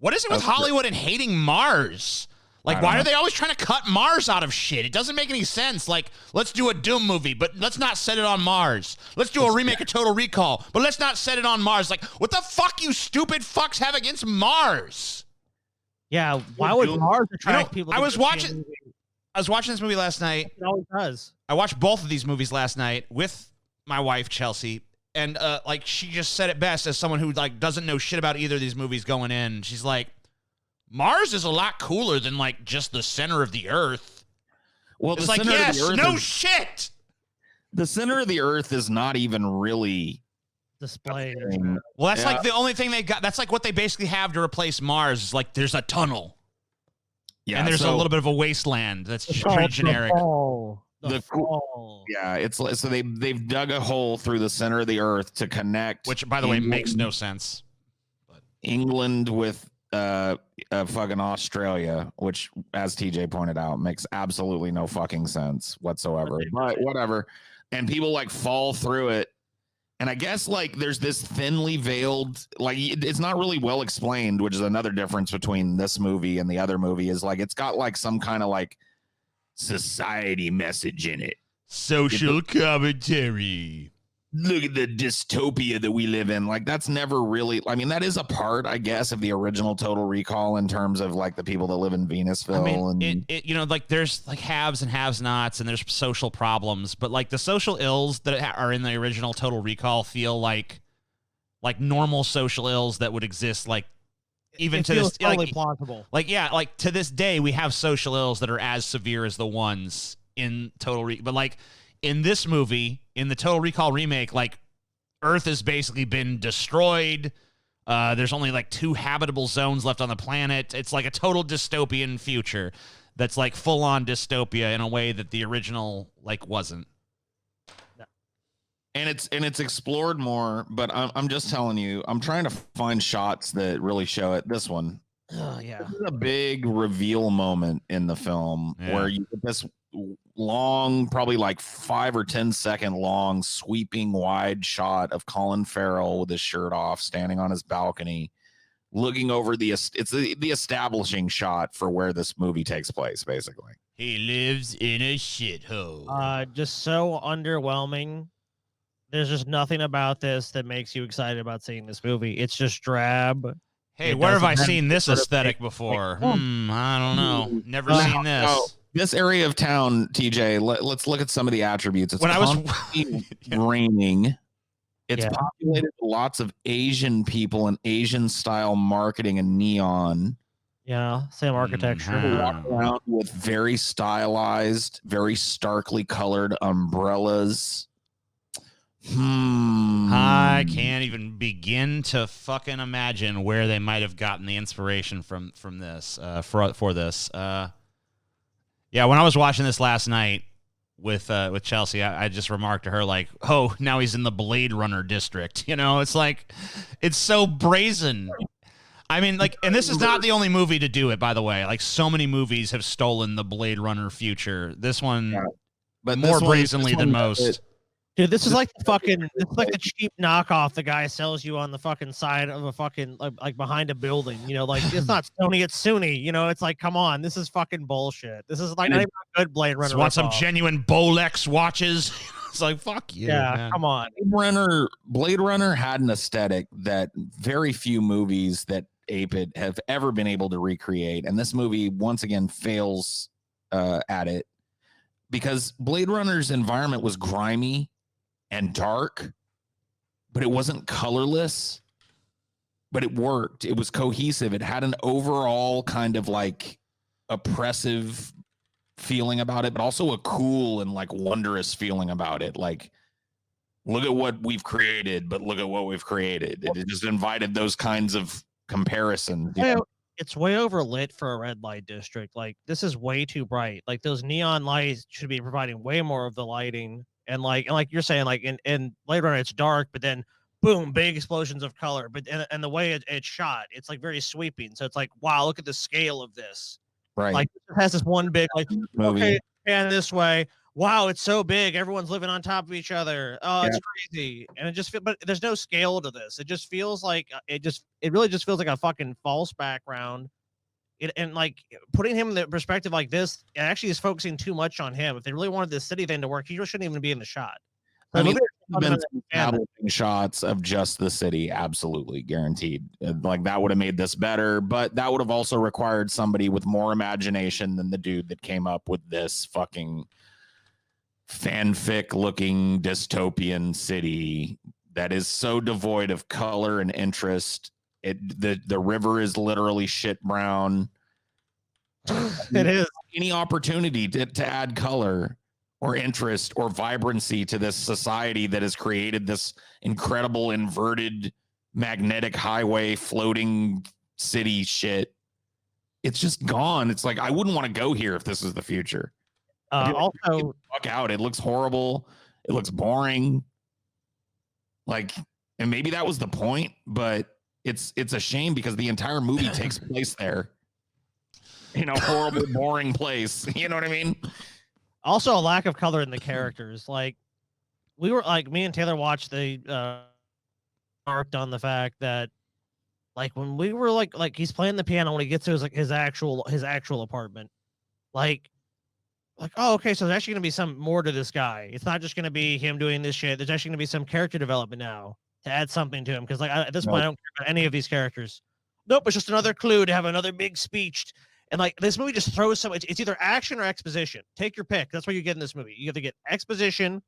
What is it with Hollywood and hating Mars? Like, why are they always trying to cut Mars out of shit? It doesn't make any sense. Like, let's do a Doom movie, but let's not set it on Mars. Let's do a remake of Total Recall, but let's not set it on Mars. Like, what the fuck you stupid fucks have against Mars? Yeah, why would Mars attract people? I was watching this movie last night. It always does. I watched both of these movies last night with my wife, Chelsea, and like she just said it best as someone who like doesn't know shit about either of these movies going in. She's like, Mars is a lot cooler than like just the center of the Earth. Well, it's like, yes, no shit. The center of the Earth is not even really displayed. Well, that's like the only thing they got. That's like what they basically have to replace Mars. Is like there's a tunnel. Yeah, and there's a little bit of a wasteland. That's pretty generic. Yeah, it's so they've dug a hole through the center of the Earth to connect. Which, by the way, makes no sense. England with fucking Australia, which, as TJ pointed out, makes absolutely no fucking sense whatsoever. But whatever. And people like fall through it. And I guess like there's this thinly veiled, like it's not really well explained, which is another difference between this movie and the other movie, is like it's got like some kind of like society message in it. Social commentary. Look at the dystopia that we live in. Like that's never really, I mean, that is a part, I guess, of the original Total Recall in terms of like the people that live in Venusville. I mean, you know, like there's like haves and have-nots and there's social problems, but like the social ills that are in the original Total Recall feel like normal social ills that would exist, like even to this totally plausible. Like, yeah, like to this day we have social ills that are as severe as the ones in Total Recall. But like in this movie, in the Total Recall remake, like Earth has basically been destroyed. There's only like 2 habitable zones left on the planet. It's like a total dystopian future that's like full on dystopia in a way that the original like wasn't. And it's explored more, but I'm just telling you, I'm trying to find shots that really show it. This one. Oh yeah. This is a big reveal moment in the film where you get this long, probably like 5 or 10 second long, sweeping wide shot of Colin Farrell with his shirt off, standing on his balcony, looking over the establishing shot for where this movie takes place. Basically, he lives in a shithole. Just so underwhelming. There's just nothing about this that makes you excited about seeing this movie. It's just drab. Hey, where have I seen this aesthetic before? I don't know. Never seen this. This area of town, TJ, let's look at some of the attributes. It's When I was raining. It's populated with lots of Asian people and Asian style marketing and neon. Yeah, same architecture. People walk around with very stylized, very starkly colored umbrellas. I can't even begin to fucking imagine where they might have gotten the inspiration from this for this. Yeah, when I was watching this last night with Chelsea, I just remarked to her like, "Oh, now he's in the Blade Runner district." You know, it's like it's so brazen. I mean, like, and this is not the only movie to do it, by the way. Like, so many movies have stolen the Blade Runner future. This one, but more brazenly than most. Dude, this is like the cheap knockoff the guy sells you on the fucking side of a fucking like behind a building. You know, like it's not Sony, it's Sony. You know, it's like, come on, this is fucking bullshit. This is like not even a good Blade Runner. Want some genuine Bolex watches? It's like, fuck you. Yeah, man. come on. Blade Runner had an aesthetic that very few movies that ape it have ever been able to recreate, and this movie once again fails at it because Blade Runner's environment was grimy and dark, but it wasn't colorless, but it worked. It was cohesive. It had an overall kind of like oppressive feeling about it, but also a cool and like wondrous feeling about it. Like, look at what we've created, but look at what we've created. It just invited those kinds of comparisons. You know? It's way overlit for a red light district. Like, this is way too bright. Like, those neon lights should be providing way more of the lighting. And like you're saying, like in Blade Runner, it's dark, but then boom, big explosions of color. But and the way it's shot, it's like very sweeping. So it's like, wow, look at the scale of this. Right. Like it has this one big like, okay, and this way, wow, it's so big. Everyone's living on top of each other. Oh, it's crazy. And it just but there's no scale to this. It just feels like it really just feels like a fucking false background. And like putting him in the perspective like this, it actually is focusing too much on him. If they really wanted this city thing to work, he just shouldn't even be in the shot. I mean, been establishing shots of just the city, absolutely guaranteed. Like that would have made this better, but that would have also required somebody with more imagination than the dude that came up with this fucking fanfic-looking dystopian city that is so devoid of color and interest. The river is literally shit brown. It is. Any opportunity to add color or interest or vibrancy to this society that has created this incredible inverted magnetic highway floating city shit, it's just gone. It's like, I wouldn't want to go here if this was the future. Also, fuck out. It looks horrible. It looks boring. Like, and maybe that was the point, but it's a shame because the entire movie takes place there in a horrible, boring place. You know what I mean? Also, a lack of color in the characters. Like, we were like, me and Taylor watched the marked on the fact that, like, when we were like he's playing the piano when he gets to his actual apartment, like, oh, okay, so there's actually gonna be some more to this guy. It's not just gonna be him doing this shit. There's actually gonna be some character development now to add something to him. Because like at this point, I don't care about any of these characters. Nope, it's just another clue to have another big speech. And like this movie just throws so much. It's either action or exposition. Take your pick. That's what you get in this movie. You have to get exposition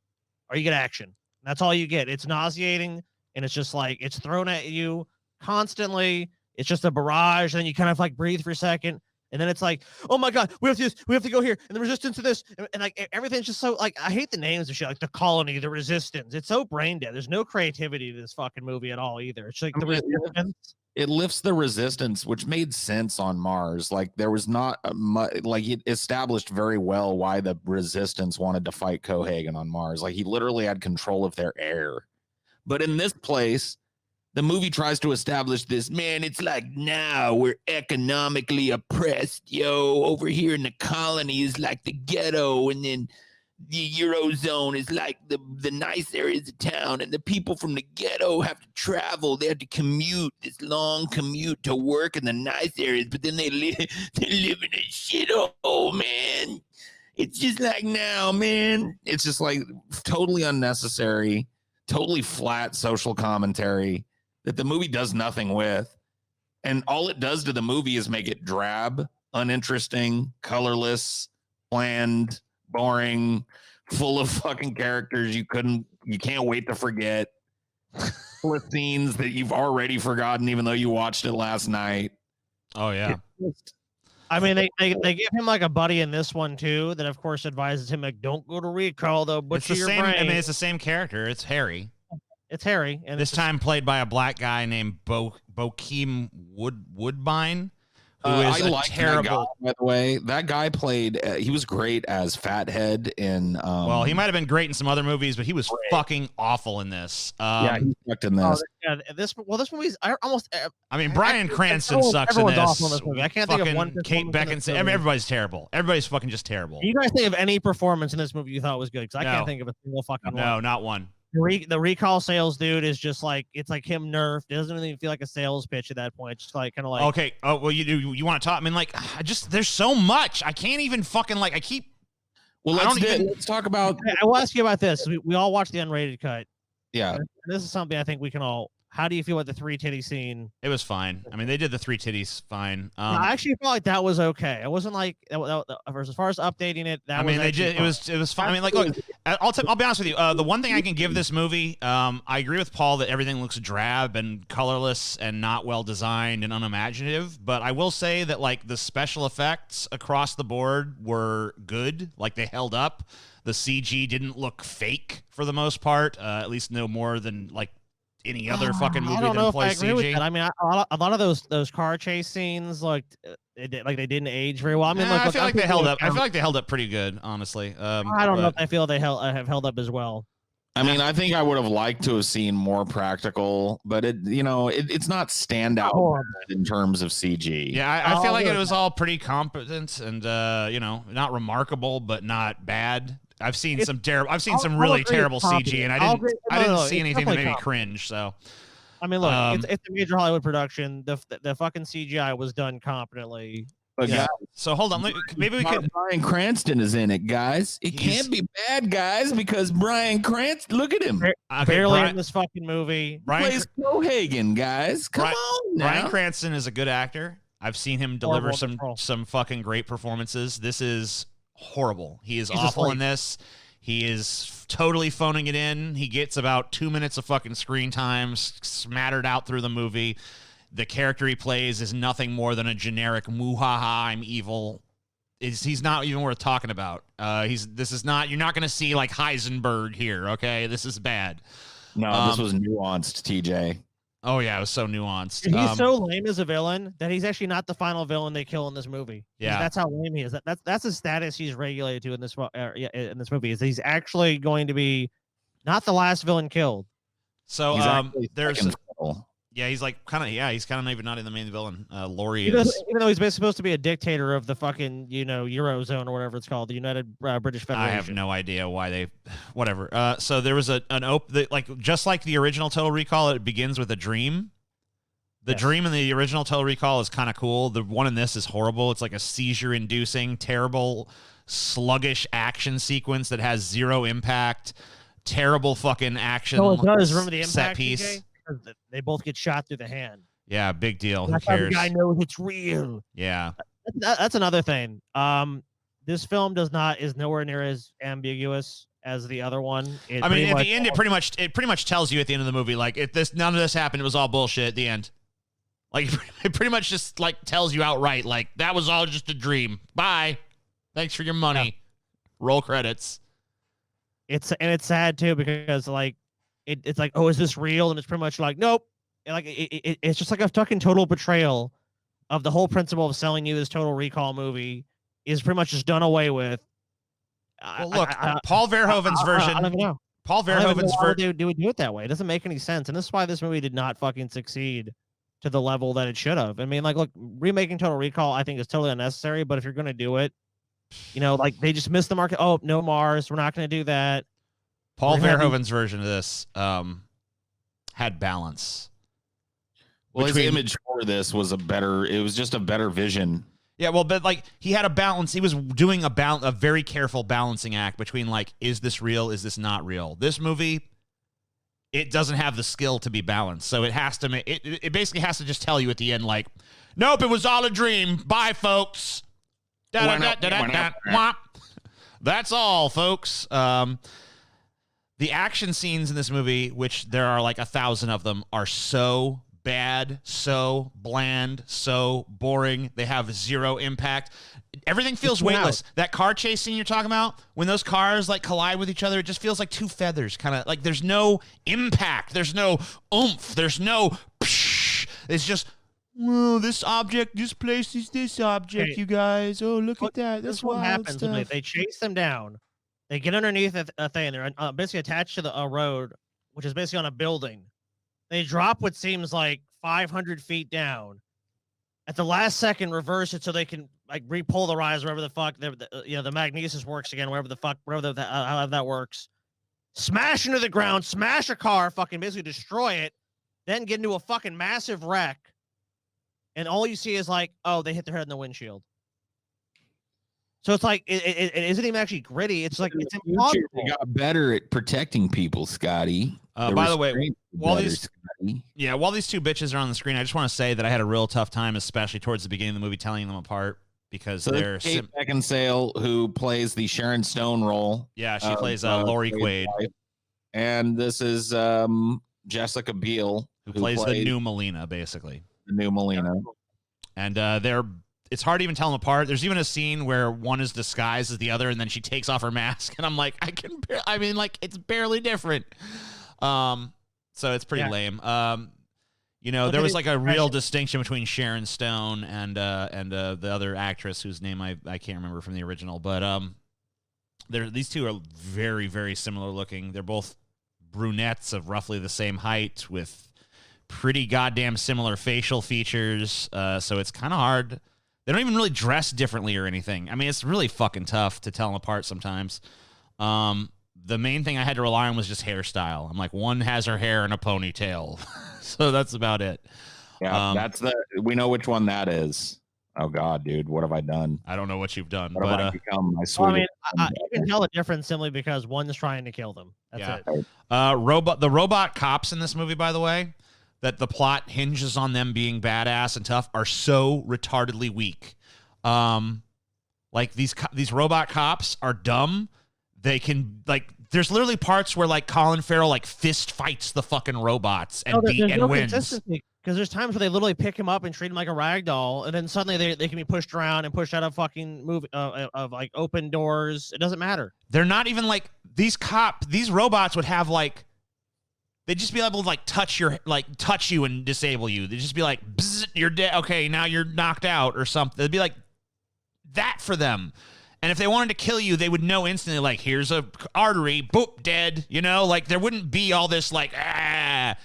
or you get action. That's all you get. It's nauseating and it's just like it's thrown at you constantly. It's just a barrage. And then you kind of like breathe for a second. And then it's like, oh my God, we have to go here. And the resistance to this. And like everything's just so like, I hate the names of shit, like the colony, the resistance. It's so brain dead. There's no creativity to this fucking movie at all either. It's like the resistance. It lifts the resistance, which made sense on Mars. Like there was not like it established very well why the resistance wanted to fight Cohagen on Mars. Like he literally had control of their air. But in this place, the movie tries to establish this, man, it's like now we're economically oppressed, yo. Over here in the colony is like the ghetto, and then the Eurozone is like the nice areas of town, and the people from the ghetto have to travel. They have to commute, this long commute to work in the nice areas, but then they live in a shithole, man. It's just like now, man. It's just like totally unnecessary, totally flat social commentary that the movie does nothing with. And all it does to the movie is make it drab, uninteresting, colorless, bland, boring, full of fucking characters you can't wait to forget. Full of scenes that you've already forgotten, even though you watched it last night. Oh yeah. I mean, they give him like a buddy in this one too. That of course advises him like, don't go to recall though. It's the same. I mean, it's the same character. It's Harry. It's Harry, and this time played by a black guy named Bokeem Woodbine. Who is I like terrible. That guy, by the way, that guy played. He was great as Fathead in. Well, he might have been great in some other movies, but he was fucking awful in this. Yeah, he sucked in this. This movie's almost. I mean, Bryan Cranston sucks in this. Awful in this movie. I can't think of one. Kate Beckinsale. Everybody's terrible. Everybody's fucking just terrible. Do you guys think of any performance in this movie you thought was good? Because I can't think of a single fucking one. No, not one. The recall sales dude is just like, it's like him nerfed. It doesn't even feel like a sales pitch at that point. It's just like kind of like, okay. Oh well, you want to talk? I mean, like, there's so much. I can't even fucking like. I keep. Well, let's talk about. I will ask you about this. We all watched the unrated cut. Yeah. And this is something I think we can all. How do you feel about the 3 titty scene? It was fine. I mean, they did the 3 titties fine. I actually felt like that was okay. It wasn't like as far as updating it. That was it was fine. I mean, like, look, I'll be honest with you. The one thing I can give this movie, I agree with Paul that everything looks drab and colorless and not well designed and unimaginative. But I will say that like the special effects across the board were good. Like they held up. The CG didn't look fake for the most part. At least no more than like any other fucking movie that employs CG. I mean, a lot of those car chase scenes, like they didn't age very well. I mean, I feel like they held up. I feel like they held up pretty good, honestly. I don't know if I feel they have held up as well. I mean, I think I would have liked to have seen more practical, but it's not standout in terms of CG. Yeah, I feel like it was all pretty competent and not remarkable, but not bad. I've seen some terrible. I've seen some really terrible CG, and I didn't see anything that made me cringe. So, I mean, look, it's a major Hollywood production. The fucking CGI was done competently. Yeah. So hold on, maybe we could. Bryan Cranston is in it, guys. It can't be bad, guys, because Bryan Cranston. Look at him. Barely in this fucking movie. Plays Cohagen, guys. Come on now. Bryan Cranston is a good actor. I've seen him deliver some fucking great performances. This is horrible. He's awful in this. He is totally phoning it in. He gets about 2 minutes of fucking screen time smattered out through the movie. The character he plays is nothing more than a generic "moo-ha-ha, I'm evil." He's not even worth talking about. You're not going to see like Heisenberg here. Okay, this is bad. No, this was nuanced, TJ. Oh yeah, it was so nuanced. He's so lame as a villain that he's actually not the final villain they kill in this movie. Yeah, that's how lame he is. That's the status he's regulated to in this movie. Is he's actually going to be not the last villain killed. So he's like he's kind of maybe not in the main villain. Laurie is, even though he's basically supposed to be a dictator of the fucking Eurozone or whatever it's called, the United British Federation. I have no idea why they, whatever. So there was just like the original Total Recall, it begins with a dream. The dream in the original Total Recall is kind of cool. The one in this is horrible. It's like a seizure-inducing, terrible, sluggish action sequence that has zero impact. Terrible fucking action. Oh, it does. Remember the set impact piece. They both get shot through the hand. Yeah, big deal. Who That's how the cares? guy knows it's real. Yeah. That's another thing. This film is nowhere near as ambiguous as the other one. I mean, at the end, it pretty much tells you at the end of the movie, like, if none of this happened, it was all bullshit at the end. Like, it pretty much just like tells you outright, like, that was all just a dream. Bye. Thanks for your money. Yeah. Roll credits. It's sad too because like it's like, oh, is this real? And it's pretty much like, nope. And like it's just like a fucking total betrayal of the whole principle of selling you this Total Recall movie is pretty much just done away with. Well, look, Paul Verhoeven's version. I don't even know. Paul Verhoeven's version. Do we do it that way? It doesn't make any sense, and this is why this movie did not fucking succeed to the level that it should have. I mean, like, look, remaking Total Recall, I think is totally unnecessary. But if you're gonna do it, like they just missed the market. Oh, no Mars. We're not going to do that. Paul Verhoeven's version of this had balance. Well, his image for this was it was just a better vision. Yeah, well, but like he had a balance. He was doing a very careful balancing act between like, is this real? Is this not real? This movie, it doesn't have the skill to be balanced. So it has to it basically has to just tell you at the end, like, nope, it was all a dream. Bye, folks. That's all, folks. The action scenes in this movie, which there are like 1,000 of them, are so bad, so bland, so boring. They have zero impact. Everything feels weightless. That car chase scene you're talking about, when those cars like collide with each other, it just feels like two feathers, kind of like there's no impact. There's no oomph. There's no psh. It's just, oh, this object displaces this object, you guys. Oh, look at that. That's what wild happens. stuff. They chase them down. They get underneath a thing. They're basically attached to a road, which is basically on a building. They drop what seems like 500 feet down. At the last second, reverse it so they can like repolarize wherever the fuck the magnesis works again, wherever how that works. Smash into the ground, smash a car, fucking basically destroy it, then get into a fucking massive wreck. And all you see is like, oh, they hit their head in the windshield. So it's like it isn't even actually gritty. It's like it's impossible. They got better at protecting people, Scotty. By the way, while these two bitches are on the screen, I just want to say that I had a real tough time, especially towards the beginning of the movie, telling them apart because they're Kate Beckinsale, who plays the Sharon Stone role. Yeah, she plays Laurie Quaid, and this is Jessica Biel, who plays the new Melina, basically. The new Melina, and it's hard to even tell them apart. There's even a scene where one is disguised as the other, and then she takes off her mask, and I'm like, it's barely different. So it's pretty lame. There was like a real distinction between Sharon Stone and the other actress whose name I can't remember from the original, but these two are very, very similar looking. They're both brunettes of roughly the same height with pretty goddamn similar facial features. So it's kind of hard. They don't even really dress differently or anything. I mean, it's really fucking tough to tell them apart sometimes. The main thing I had to rely on was just hairstyle. I'm like, one has her hair in a ponytail. So that's about it. Yeah, we know which one that is. Oh God, dude, what have I done? I don't know what you've done. What have I become? You can tell the difference simply because one's trying to kill them. That's it. The robot cops in this movie, by the way, that the plot hinges on them being badass and tough, are so retardedly weak. Like these robot cops are dumb. They can there's literally parts where like Colin Farrell like fist fights the fucking robots and wins. Because there's times where they literally pick him up and treat him like a rag doll, and then suddenly they can be pushed around and pushed out of fucking movie of like open doors. It doesn't matter. They're not even like these robots would have like. They'd just be able to like touch you and disable you. They'd just be like, you're dead. Okay, now you're knocked out or something. It'd be like that for them. And if they wanted to kill you, they would know instantly, like, here's a artery, boop, dead. Like there wouldn't be all this like, they're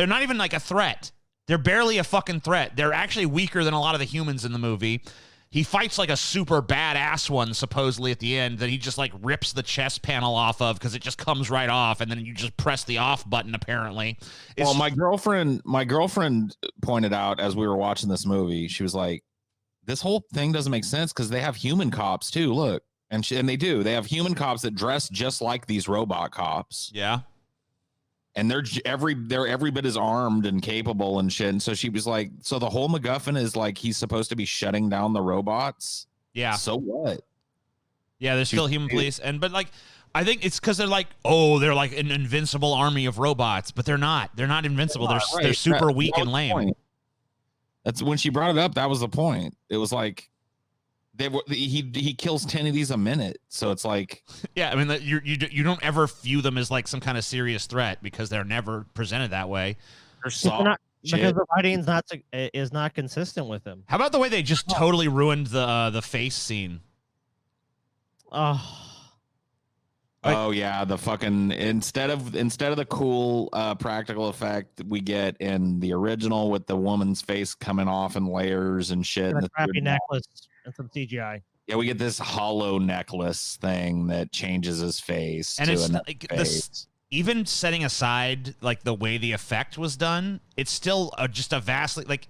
not even like a threat. They're barely a fucking threat. They're actually weaker than a lot of the humans in the movie. He fights like a super badass one, supposedly at the end, that he just like rips the chest panel off of because it just comes right off, and then you just press the off button. Apparently, my girlfriend pointed out as we were watching this movie, she was like, "This whole thing doesn't make sense because they have human cops too. Look, and they do. They have human cops that dress just like these robot cops. Yeah." And they're every bit as armed and capable and shit. And so she was like, so the whole MacGuffin is like he's supposed to be shutting down the robots. Yeah. So what? Yeah, there's still human police. But like, I think it's because they're like an invincible army of robots, but they're not. They're not invincible. They're super weak and lame. That's when she brought it up. That was the point. It was like he kills 10 of these a minute, so it's like, yeah, I mean, you don't ever view them as like some kind of serious threat because they're never presented that way. They're soft because the writing is not consistent with them. How about the way they just totally ruined the face scene? Oh yeah, the fucking instead of the cool practical effect we get in the original with the woman's face coming off in layers and shit, and a crappy necklace and some CGI. Yeah, we get this hollow necklace thing that changes his face. And it's like even setting aside like the way the effect was done, it's still just a vastly like,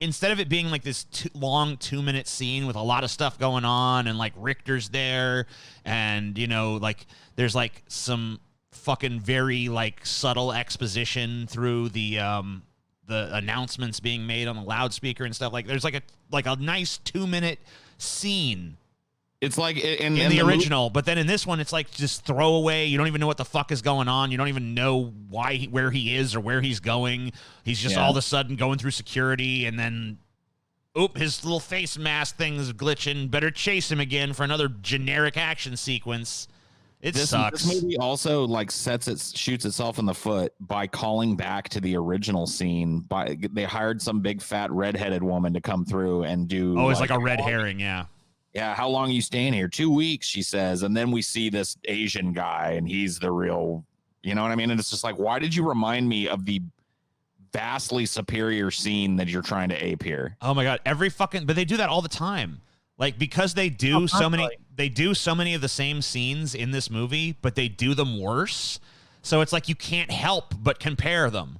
instead of it being like this long 2-minute scene with a lot of stuff going on and like Richter's there and like there's like some fucking very like subtle exposition through the announcements being made on the loudspeaker and stuff, like there's like a nice 2-minute scene It's like in the original, but then in this one, it's like just throwaway. You don't even know what the fuck is going on. You don't even know where he is or where he's going. He's just all of a sudden going through security, and then, his little face mask thing is glitching. Better chase him again for another generic action sequence. This sucks. This movie also like shoots itself in the foot by calling back to the original scene. They hired some big fat redheaded woman to come through and do. Oh, it's like a red herring, yeah. Yeah, how long are you staying here? 2 weeks, she says. And then we see this Asian guy, and he's the real, you know what I mean? And it's just like, why did you remind me of the vastly superior scene that you're trying to ape here? Oh my God. But they do that all the time. Like, because they do so many of the same scenes in this movie, but they do them worse. So it's like you can't help but compare them.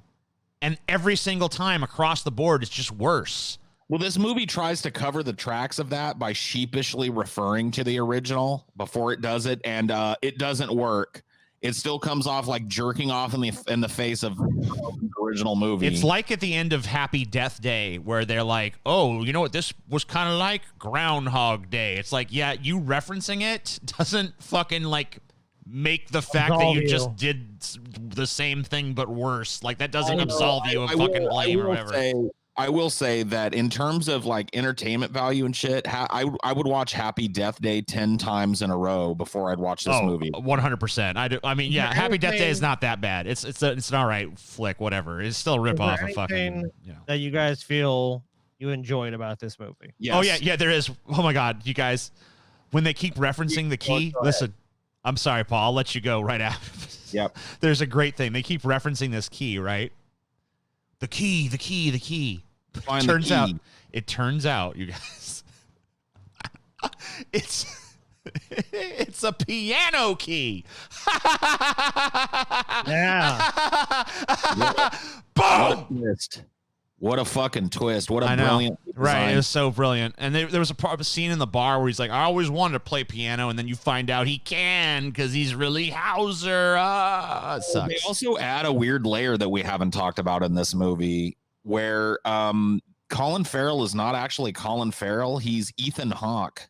And every single time across the board, it's just worse. Well, this movie tries to cover the tracks of that by sheepishly referring to the original before it does it, and it doesn't work. It still comes off like jerking off in the face of the original movie. It's like at the end of Happy Death Day, where they're like, "Oh, you know what this was kind of like? Groundhog Day." It's like, yeah, you referencing it doesn't fucking like make the fact that you just did the same thing but worse. Like that doesn't absolve you of fucking blame or whatever. I will say that in terms of like entertainment value and shit, I would watch Happy Death Day 10 times in a row before I'd watch this movie. 100%. I mean, yeah, Happy Death Day is not that bad. It's an all right flick, whatever. It's still a rip off of fucking. That you guys feel you enjoyed about this movie? Yes. Oh yeah, there is. Oh my God, you guys, when they keep referencing the key, listen. I'm sorry, Paul. I'll let you go right after. Yep. There's a great thing. They keep referencing this key, right? The key. It turns out, you guys, it's a piano key. Yeah. Boom. What a fucking twist. What a brilliant design. Right. It was so brilliant. And there was a scene in the bar where he's like, I always wanted to play piano. And then you find out he can because he's really Hauser. It sucks. They also add a weird layer that we haven't talked about in this movie where Colin Farrell is not actually Colin Farrell. He's Ethan Hawke.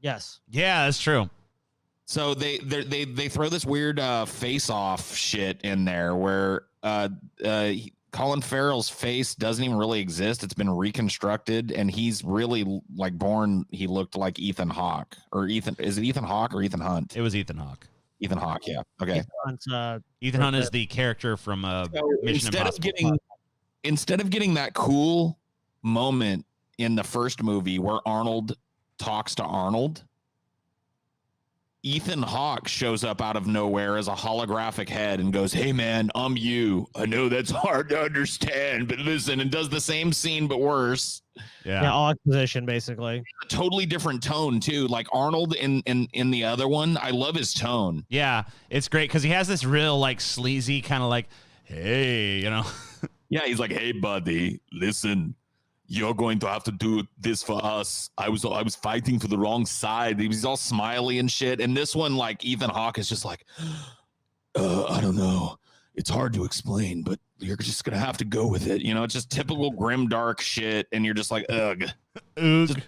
Yes. Yeah, that's true. So they throw this weird face-off shit in there where Colin Farrell's face doesn't even really exist. It's been reconstructed, and he's really like born. He looked like Ethan Hawke or Ethan. Is it Ethan Hawke or Ethan Hunt? It was Ethan Hawke. Ethan Hawke. Yeah. Okay. Ethan Hunt is the character from Mission Impossible. Instead of getting that cool moment in the first movie where Arnold talks to Arnold, Ethan Hawke shows up out of nowhere as a holographic head and goes, "Hey man, I'm you. I know that's hard to understand, but listen," and does the same scene but worse. Yeah, all exposition basically. A totally different tone too. Like Arnold in the other one, I love his tone. Yeah, it's great because he has this real like sleazy kind of like, hey, you know. Yeah, he's like, "Hey buddy, listen. You're going to have to do this for us. I was fighting for the wrong side." He's all smiley and shit. And this one, like Ethan Hawke is just like, I don't know. It's hard to explain, but you're just gonna have to go with it. You know, it's just typical grim dark shit, and you're just like, ugh. Just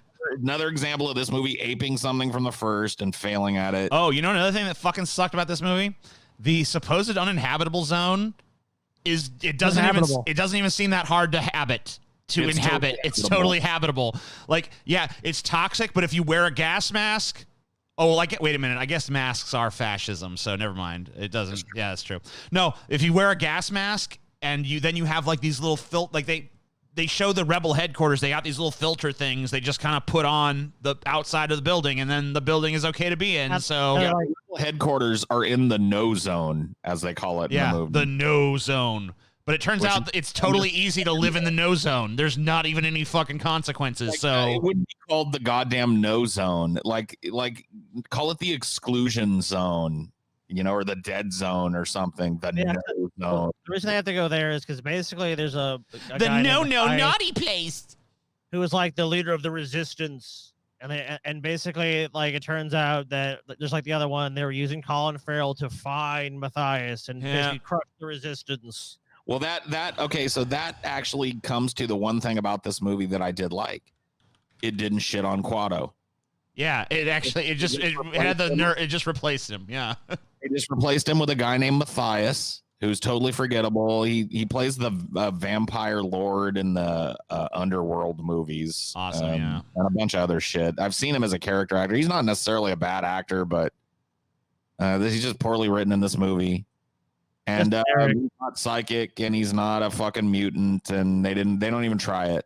another example of this movie aping something from the first and failing at it. Oh, you know another thing that fucking sucked about this movie? The supposed uninhabitable zone it doesn't even seem that hard to inhabit. Totally it's totally habitable. Like, yeah, it's toxic, but if you wear a gas mask, wait a minute, I guess masks are fascism, so never mind. It doesn't. Yeah, that's true. No, if you wear a gas mask and you have like these little like they show the rebel headquarters, they got these little filter things they just kind of put on the outside of the building, and then the building is okay to be in. So yeah, rebel headquarters are in the no zone, as they call it. Yeah, in the movie. The no zone. But it turns out it's totally easy to live in the no zone. There's not even any fucking consequences. Like, so it wouldn't be called the goddamn no zone. Like call it the exclusion zone, you know, or the dead zone or something. The no zone. The reason I have to go there is because basically there's a the naughty place who was like the leader of the resistance. And basically, like, it turns out that just like the other one, they were using Colin Farrell to find Matthias and basically crush the resistance. Well, okay, so that actually comes to the one thing about this movie that I did like. It didn't shit on Quado. Yeah, it had the nerve. It just replaced him. Yeah. They just replaced him with a guy named Matthias, who's totally forgettable. He plays the vampire lord in the Underworld movies. Awesome, yeah. And a bunch of other shit. I've seen him as a character actor. He's not necessarily a bad actor, but he's just poorly written in this movie. And he's not psychic, and he's not a fucking mutant, and they don't even try it.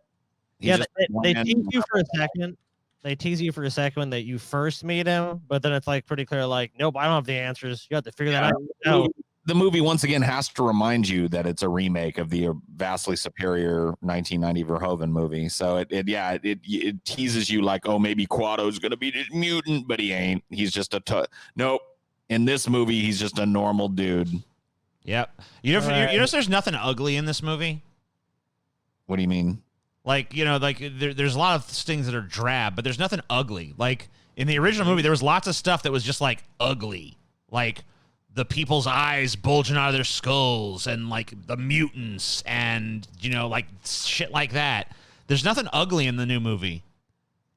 They tease you for a second. They tease you for a second that you first meet him, but then it's like pretty clear, like, nope, I don't have the answers. You have to figure that out. No. The movie once again has to remind you that it's a remake of the vastly superior 1990 Verhoeven movie. So it teases you like, oh, maybe Quado's gonna be this mutant, but he ain't. He's just nope. In this movie, he's just a normal dude. Yep. You know, there's nothing ugly in this movie. What do you mean? Like, there's a lot of things that are drab, but there's nothing ugly. Like in the original movie, there was lots of stuff that was just like ugly, like the people's eyes bulging out of their skulls, and like the mutants, and like shit like that. There's nothing ugly in the new movie.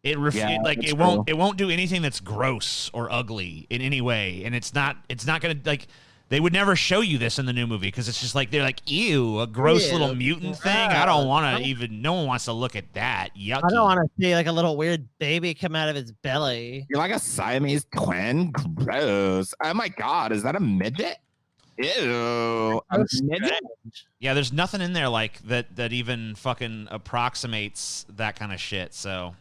It won't do anything that's gross or ugly in any way, and it's not gonna like. They would never show you this in the new movie because it's just like they're like, ew, a gross little mutant thing. I don't want to even. No one wants to look at that. Yucky. I don't want to see like a little weird baby come out of his belly. You're like a Siamese twin. Gross. Oh my god, is that a midget? Ew. A midget? Yeah, there's nothing in there like that even fucking approximates that kind of shit. So,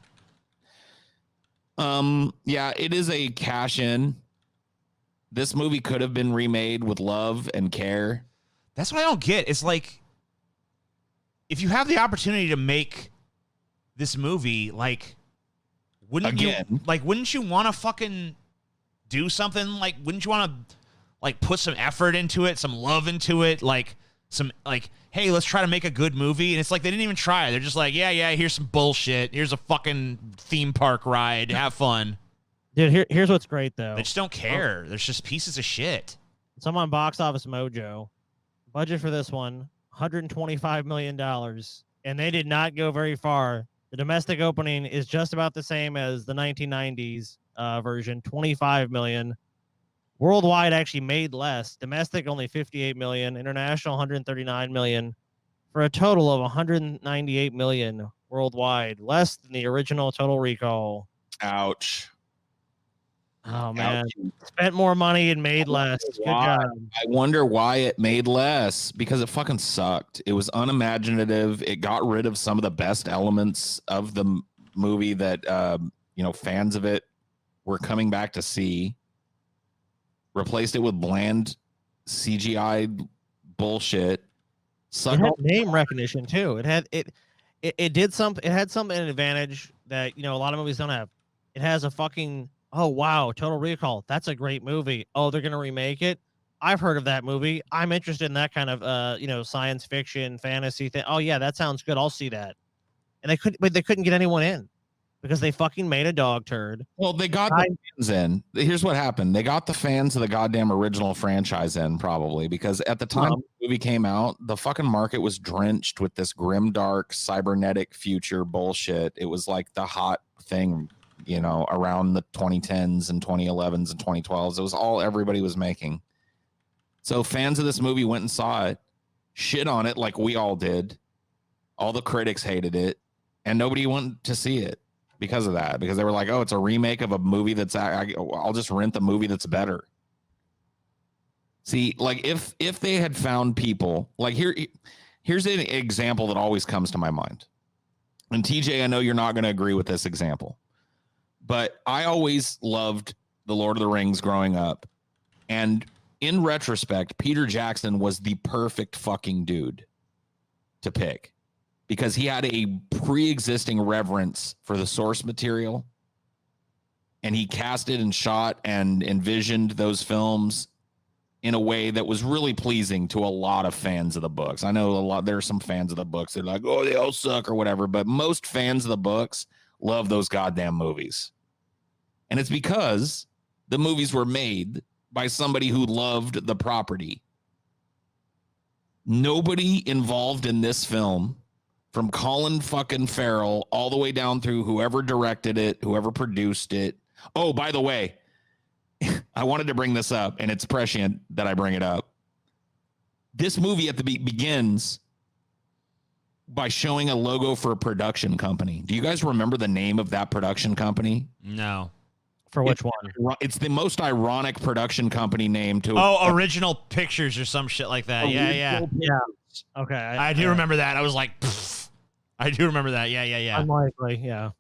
yeah, it is a cash in. This movie could have been remade with love and care. That's what I don't get. It's like, if you have the opportunity to make this movie, like, wouldn't you want to fucking do something? Like, wouldn't you want to like put some effort into it, some love into it, like some like, hey, let's try to make a good movie? And it's like they didn't even try. They're just like, yeah, here's some bullshit. Here's a fucking theme park ride. Have fun. Dude, here's what's great though. They just don't care. There's just pieces of shit. So I'm on Box Office Mojo. Budget for this one, $125 million. And they did not go very far. The domestic opening is just about the same as the 1990s version, $25 million. Worldwide actually made less. Domestic only $58 million. International $139 million. For a total of $198 million worldwide. Less than the original Total Recall. Ouch. Oh man, spent more money and made less. Good job. I wonder why it made less, because it fucking sucked. It was unimaginative. It got rid of some of the best elements of the movie that fans of it were coming back to see. Replaced it with bland CGI bullshit. It had name recognition too. It had something an advantage that a lot of movies don't have. It has a fucking oh wow, Total Recall. That's a great movie. Oh, they're gonna remake it. I've heard of that movie. I'm interested in that kind of science fiction, fantasy thing. Oh yeah, that sounds good. I'll see that. And they couldn't get anyone in because they fucking made a dog turd. Well, they got the fans in. Here's what happened. They got the fans of the goddamn original franchise in, probably, because at the time the movie came out, the fucking market was drenched with this grim, dark, cybernetic future bullshit. It was like the hot thing, around the 2010s and 2011s and 2012s. It was all everybody was making. So fans of this movie went and saw it, shit on it like we all did. All the critics hated it, and nobody wanted to see it because of that, because they were like, oh, it's a remake of a movie that's, I'll just rent the movie that's better. See, like if they had found people, like here's an example that always comes to my mind. And TJ, I know you're not going to agree with this example, but I always loved The Lord of the Rings growing up. And in retrospect, Peter Jackson was the perfect fucking dude to pick, because he had a pre-existing reverence for the source material, and he casted and shot and envisioned those films in a way that was really pleasing to a lot of fans of the books. I know there are some fans of the books that are like, oh, they all suck or whatever, but most fans of the books love those goddamn movies. And it's because the movies were made by somebody who loved the property. Nobody involved in this film from Colin fucking Farrell all the way down through whoever directed it, whoever produced it. Oh, by the way, I wanted to bring this up, and it's prescient that I bring it up. This movie at the begins by showing a logo for a production company. Do you guys remember the name of that production company? No. For which one? It's the most ironic production company name to. Oh, Original Pictures or some shit like that. Yeah. Okay. I do remember that. I was like, pfft. I do remember that. Yeah. Unlikely, yeah.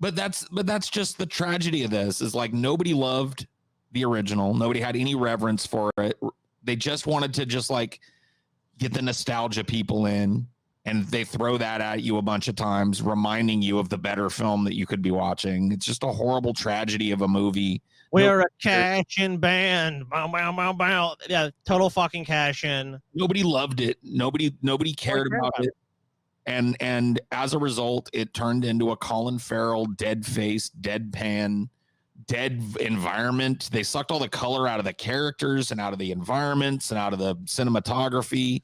But that's just the tragedy of this is like nobody loved the original. Nobody had any reverence for it. They just wanted to just like get the nostalgia people in, and they throw that at you a bunch of times, reminding you of the better film that you could be watching. It's just a horrible tragedy of a movie. We're a cash-in band. Bow, bow, bow, bow. Yeah, total fucking cash-in. Nobody loved it. Nobody cared about it. And as a result, it turned into a Colin Farrell dead-faced, deadpan, dead environment. They sucked all the color out of the characters and out of the environments and out of the cinematography.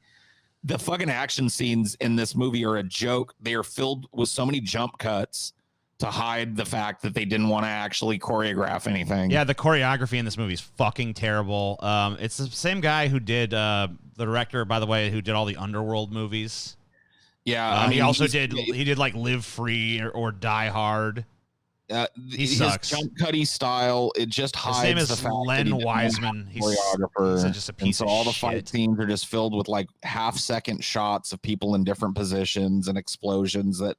The fucking action scenes in this movie are a joke. They are filled with so many jump cuts to hide the fact that they didn't want to actually choreograph anything. Yeah, the choreography in this movie is fucking terrible. It's the same guy who did the director, by the way, who did all the Underworld movies. Yeah, I mean, he also did like Live Free or Die Hard. He sucks. His jump cutty style, it just hides name is the fact Len that Wiseman. He's choreographer. Just a piece of all the shit. fight scenes are just filled with like half-second shots of people in different positions and explosions that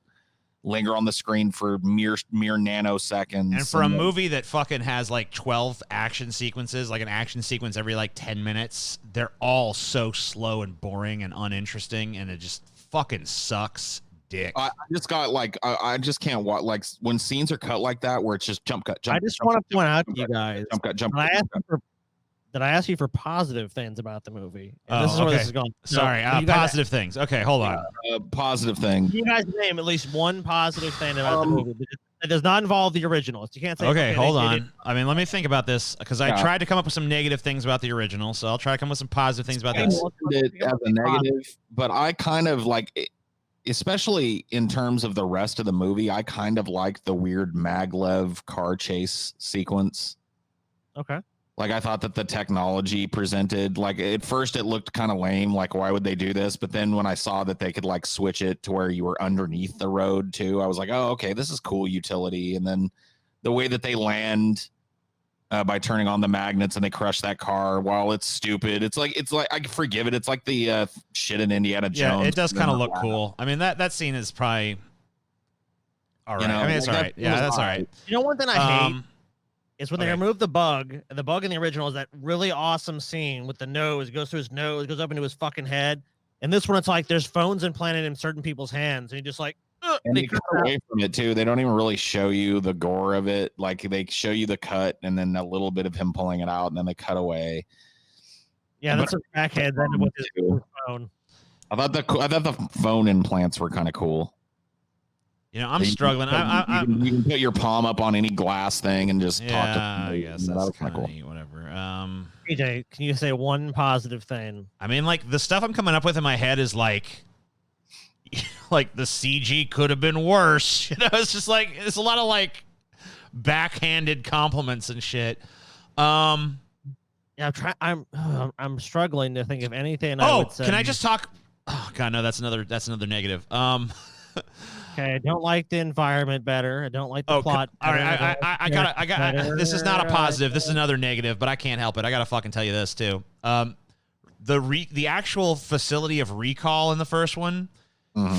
linger on the screen for mere nanoseconds. And for a movie that fucking has like 12 action sequences, like an action sequence every like 10 minutes, they're all so slow and boring and uninteresting, and it just fucking sucks dick. I just got like I just can't watch like when scenes are cut like that where it's just jump cut. I just want to point out to you guys. Jump cut. Did I ask you for positive things about the movie? And this is where this is going. Sorry, positive things. Okay, hold on. Positive thing. You guys name at least one positive thing about the movie. It does not involve the original. You can't say. Okay, hold on. I mean, let me think about this because I tried to come up with some negative things about the original, so I'll try to come up with some positive things about this. It as a negative, but I kind of like, especially in terms of the rest of the movie, I kind of like the weird maglev car chase sequence. Okay. Like I thought that the technology presented, like at first it looked kind of lame. Like why would they do this? But then when I saw that they could like switch it to where you were underneath the road too, I was like, oh, okay, this is cool utility. And then the way that they land by turning on the magnets and they crush that car, while it's stupid, it's like I can forgive it. It's like the shit in Indiana Jones. Yeah, it does kind of look cool. I mean that scene is probably all right. I mean it's all right. Yeah, that's all right. You know, one thing I hate is when they remove the bug. And the bug in the original is that really awesome scene with the nose. It goes through his nose, goes up into his fucking head. And this one, it's like there's phones implanted in certain people's hands, and you just like. And they cut away from it too. They don't even really show you the gore of it. Like they show you the cut and then a little bit of him pulling it out, and then they cut away. Yeah, that's a crackhead. Then with his phone. I thought the phone implants were kind of cool. You know, I'm struggling. You can put your palm up on any glass thing and just talk to them. I guess that's kind of neat, whatever. PJ, can you say one positive thing? I mean, like the stuff I'm coming up with in my head is like the CG could have been worse. You know, it's just like it's a lot of like backhanded compliments and shit. Yeah, I'm struggling to think of anything. I would say. Can I just talk? Oh God, no, that's another negative. Okay, I don't like the environment better. I don't like the plot. All right, I got. This is not a positive. This is another negative, but I can't help it. I gotta fucking tell you this too. The actual facility of recall in the first one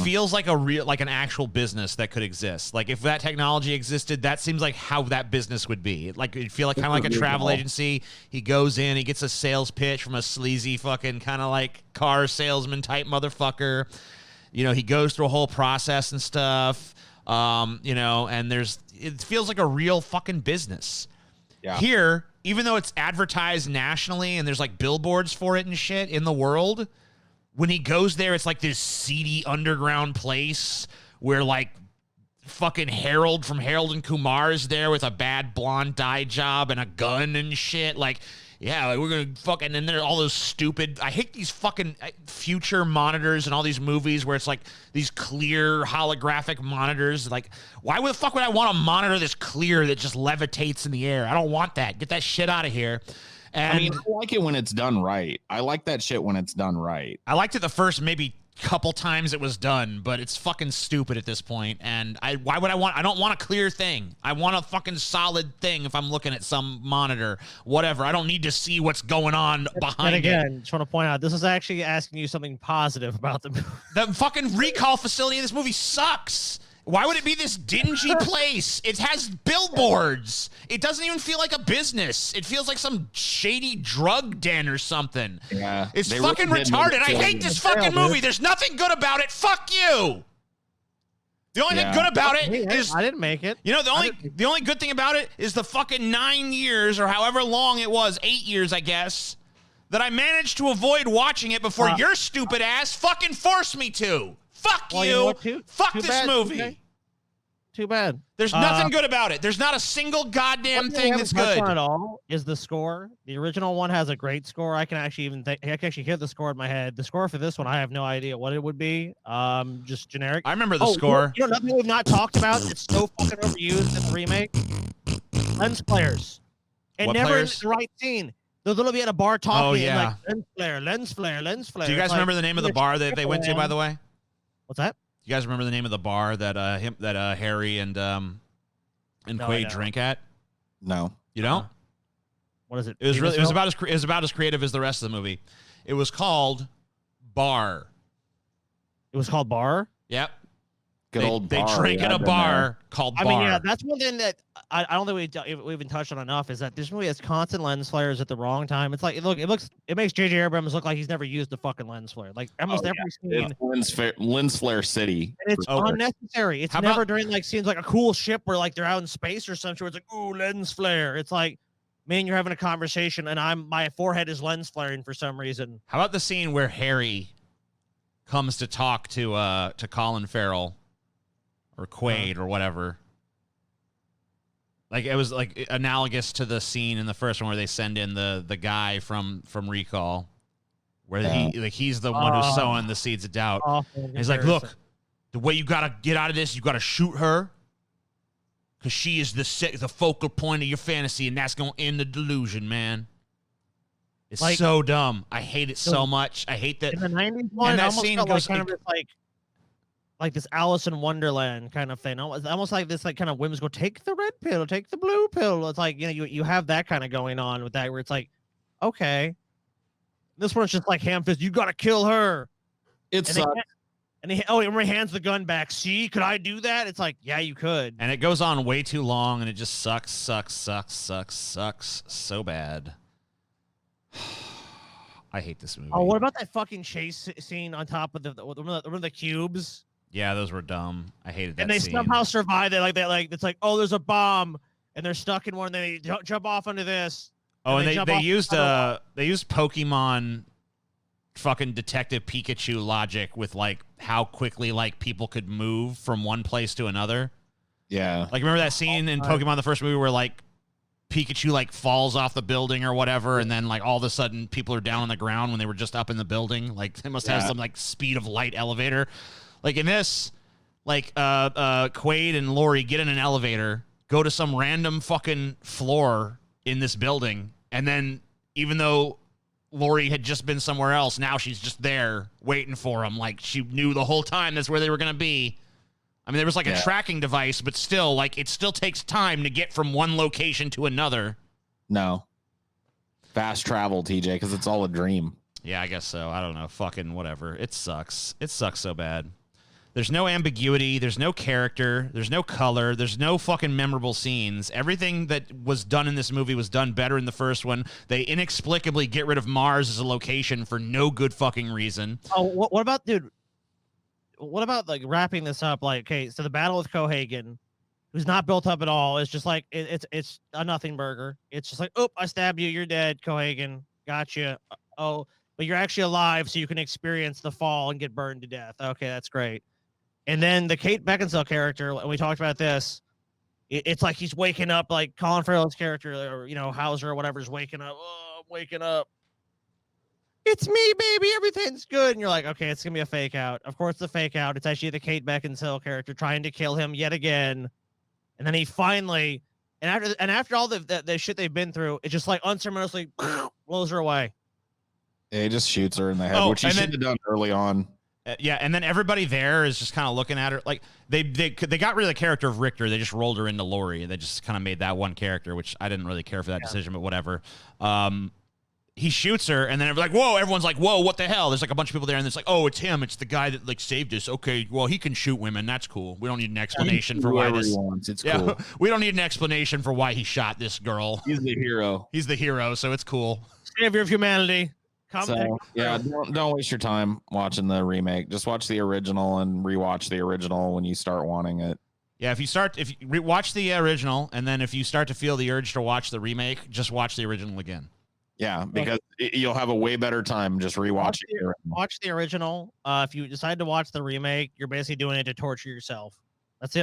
feels like an actual business that could exist. Like if that technology existed, that seems like how that business would be. Like it'd feel like kind of like a travel agency. He goes in, he gets a sales pitch from a sleazy fucking kind of like car salesman type motherfucker. You know, he goes through a whole process and stuff. You know, and it feels like a real fucking business. Yeah. Here, even though it's advertised nationally and there's like billboards for it and shit in the world, when he goes there, it's like this seedy underground place where like fucking Harold from Harold and Kumar is there with a bad blonde dye job and a gun and shit. Like, yeah, like we're gonna fucking, and there are all those stupid. I hate these fucking future monitors and all these movies where it's like these clear holographic monitors. Like, why the fuck would I want a monitor that's clear that just levitates in the air? I don't want that. Get that shit out of here. And I mean, I like it when it's done right. I like that shit when it's done right. I liked it the first maybe couple times it was done, but it's fucking stupid at this point. And why would I don't want a clear thing. I want a fucking solid thing if I'm looking at some monitor, whatever. I don't need to see what's going on behind and again, it. just want to point out, this is actually asking you something positive about the movie. The fucking recall facility in this movie sucks. Why would it be this dingy place? It has billboards. It doesn't even feel like a business. It feels like some shady drug den or something. Yeah. It's fucking retarded. I hate this fucking movie. There's nothing good about it. Fuck you. The only thing good about it is I didn't make it. You know, the only good thing about it is the fucking 9 years or however long it was, 8 years, I guess, that I managed to avoid watching it before your stupid ass fucking forced me to. Fuck you. You know what, Fuck this movie. Okay. Too bad. There's nothing good about it. There's not a single goddamn thing that's good. At all is the score. The original one has a great score. I can actually hear the score in my head. The score for this one, I have no idea what it would be. Just generic. I remember the score. You know nothing we've not talked about. It's so fucking overused in the remake. Lens flares, and What never players? in the right scene. They'll literally be at a bar talking. Oh, yeah. And like lens flare. Do you guys remember the name of the bar that they went to, by the way? What's that? You guys remember the name of the bar that Harry and Quaid drink at? No. You don't? What is it? It was about as creative as the rest of the movie. It was called Bar. It was called Bar? Yep. Good old They bar. drink at a bar called Bar. I mean, yeah, that's one thing that I don't think we even touched on enough is that this movie has constant lens flares at the wrong time. It's like it makes J.J. Abrams look like he's never used a fucking lens flare. Like almost every scene. It's lens flare city. And it's unnecessary. It's never during like scenes like a cool ship where like they're out in space or something where it's like, ooh, lens flare. It's like, man, you're having a conversation and my forehead is lens flaring for some reason. How about the scene where Harry comes to talk to Colin Farrell or Quaid or whatever? Like it was like analogous to the scene in the first one where they send in the guy from Recall, where he's the one who's sowing the seeds of doubt. And he's like, look, the way you gotta get out of this, you gotta shoot her, because she is the focal point of your fantasy, and that's gonna end the delusion, man. It's like, so dumb. I hate it so much. I hate that. In the 90s one, and it that almost scene felt goes like kind of like this Alice in Wonderland kind of thing. Almost like this like kind of whimsical, take the red pill, take the blue pill. It's like, you know, you have that kind of going on with that where it's like, okay. This one's just like ham fist, you gotta kill her. It's and he hands the gun back. See, could I do that? It's like, yeah, you could. And it goes on way too long, and it just sucks so bad. I hate this movie. Oh, what about that fucking chase scene on top of the cubes? Yeah, those were dumb. I hated that. And they scene. somehow survive it. Like it's like, oh, there's a bomb, and they're stuck in one. And they jump off onto this. Oh, and they used the Pokemon fucking Detective Pikachu logic with like how quickly like people could move from one place to another. Yeah. Like remember that scene in Pokemon the first movie where like Pikachu like falls off the building or whatever, and then like all of a sudden people are down on the ground when they were just up in the building. Like they must have some like speed of light elevator. Like in this, like Quaid and Lori get in an elevator, go to some random fucking floor in this building, and then even though Lori had just been somewhere else, now she's just there waiting for them. Like she knew the whole time that's where they were gonna be. I mean, there was like a tracking device, but still, like it still takes time to get from one location to another. No. Fast travel, TJ, because it's all a dream. Yeah, I guess so. I don't know. Fucking whatever. It sucks. It sucks so bad. There's no ambiguity. There's no character. There's no color. There's no fucking memorable scenes. Everything that was done in this movie was done better in the first one. They inexplicably get rid of Mars as a location for no good fucking reason. Oh, what about, dude? What about like wrapping this up? Like, okay, so the battle with Cohagen, who's not built up at all, is just like it's a nothing burger. It's just like, oh, I stabbed you, you're dead, Cohagen. Gotcha. Oh, but you're actually alive, so you can experience the fall and get burned to death. Okay, that's great. And then the Kate Beckinsale character, and we talked about this, it's like he's waking up, like Colin Farrell's character, or, you know, Hauser or whatever is waking up. Oh, I'm waking up. It's me, baby. Everything's good. And you're like, okay, it's going to be a fake out. Of course, it's a fake out. It's actually the Kate Beckinsale character trying to kill him yet again. And then he finally, and after all the shit they've been through, it just like unceremoniously blows her away. Yeah, he just shoots her in the head, which he should have done early on. Yeah, and then everybody there is just kind of looking at her like they got rid of the character of Richter. They just rolled her into Lori. They just kind of made that one character, which I didn't really care for that decision, but whatever. He shoots her, and then like, whoa, everyone's like, whoa, what the hell? There's like a bunch of people there, and it's like, oh, it's him. It's the guy that like saved us. Okay, well, he can shoot women. That's cool. We don't need an explanation for why this. It's cool. We don't need an explanation for why he shot this girl. He's the hero. He's the hero, so it's cool. Savior of humanity. Don't waste your time watching the remake. Just watch the original and rewatch the original when you start wanting it. Yeah, if you watch the original, and then if you start to feel the urge to watch the remake, just watch the original again. Yeah, because you'll have a way better time just rewatching it. Watch the original. If you decide to watch the remake, you're basically doing it to torture yourself. That's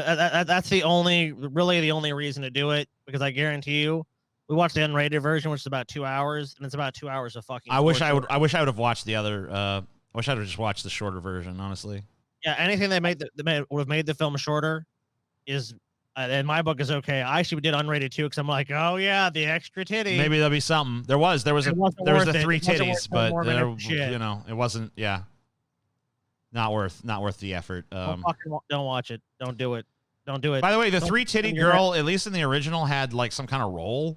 the only reason to do it, because I guarantee you, we watched the unrated version, which is about 2 hours, and it's about 2 hours of fucking. I wish I would have watched the other. I wish I would have just watched the shorter version, honestly. Yeah, anything they would have made the film shorter is. In my book is okay. I actually did unrated too, because I'm like, oh yeah, the extra titty. Maybe there'll be something. There was the 3 titties, but you know, it wasn't. Yeah, not worth the effort. Don't watch it. Don't do it. Don't do it. By the way, the 3 titty girl, at least in the original, had like some kind of role,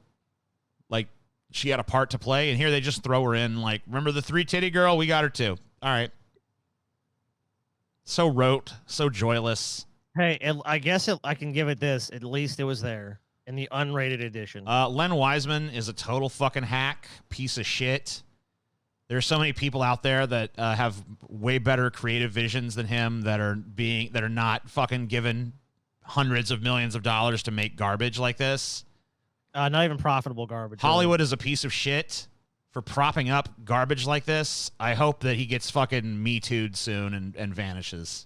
like she had a part to play, and here they just throw her in. Like, remember the 3 titty girl? We got her too. All right. So rote, so joyless. Hey, I guess I can give it this. At least it was there in the unrated edition. Len Wiseman is a total fucking hack, piece of shit. There's so many people out there that have way better creative visions than him that are not fucking given hundreds of millions of dollars to make garbage like this. Not even profitable garbage. Hollywood is a piece of shit for propping up garbage like this. I hope that he gets fucking Me Too'd soon and vanishes.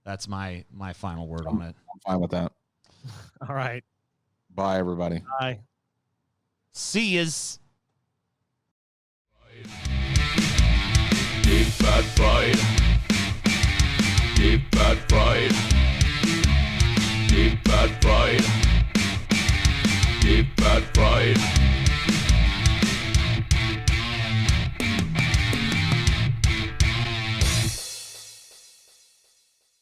That's my final word on it. I'm fine with that. All right. Bye, everybody. Bye. See yous. Deep fat fried. Deep fat fried. Deep fat fried. Deep fat fried.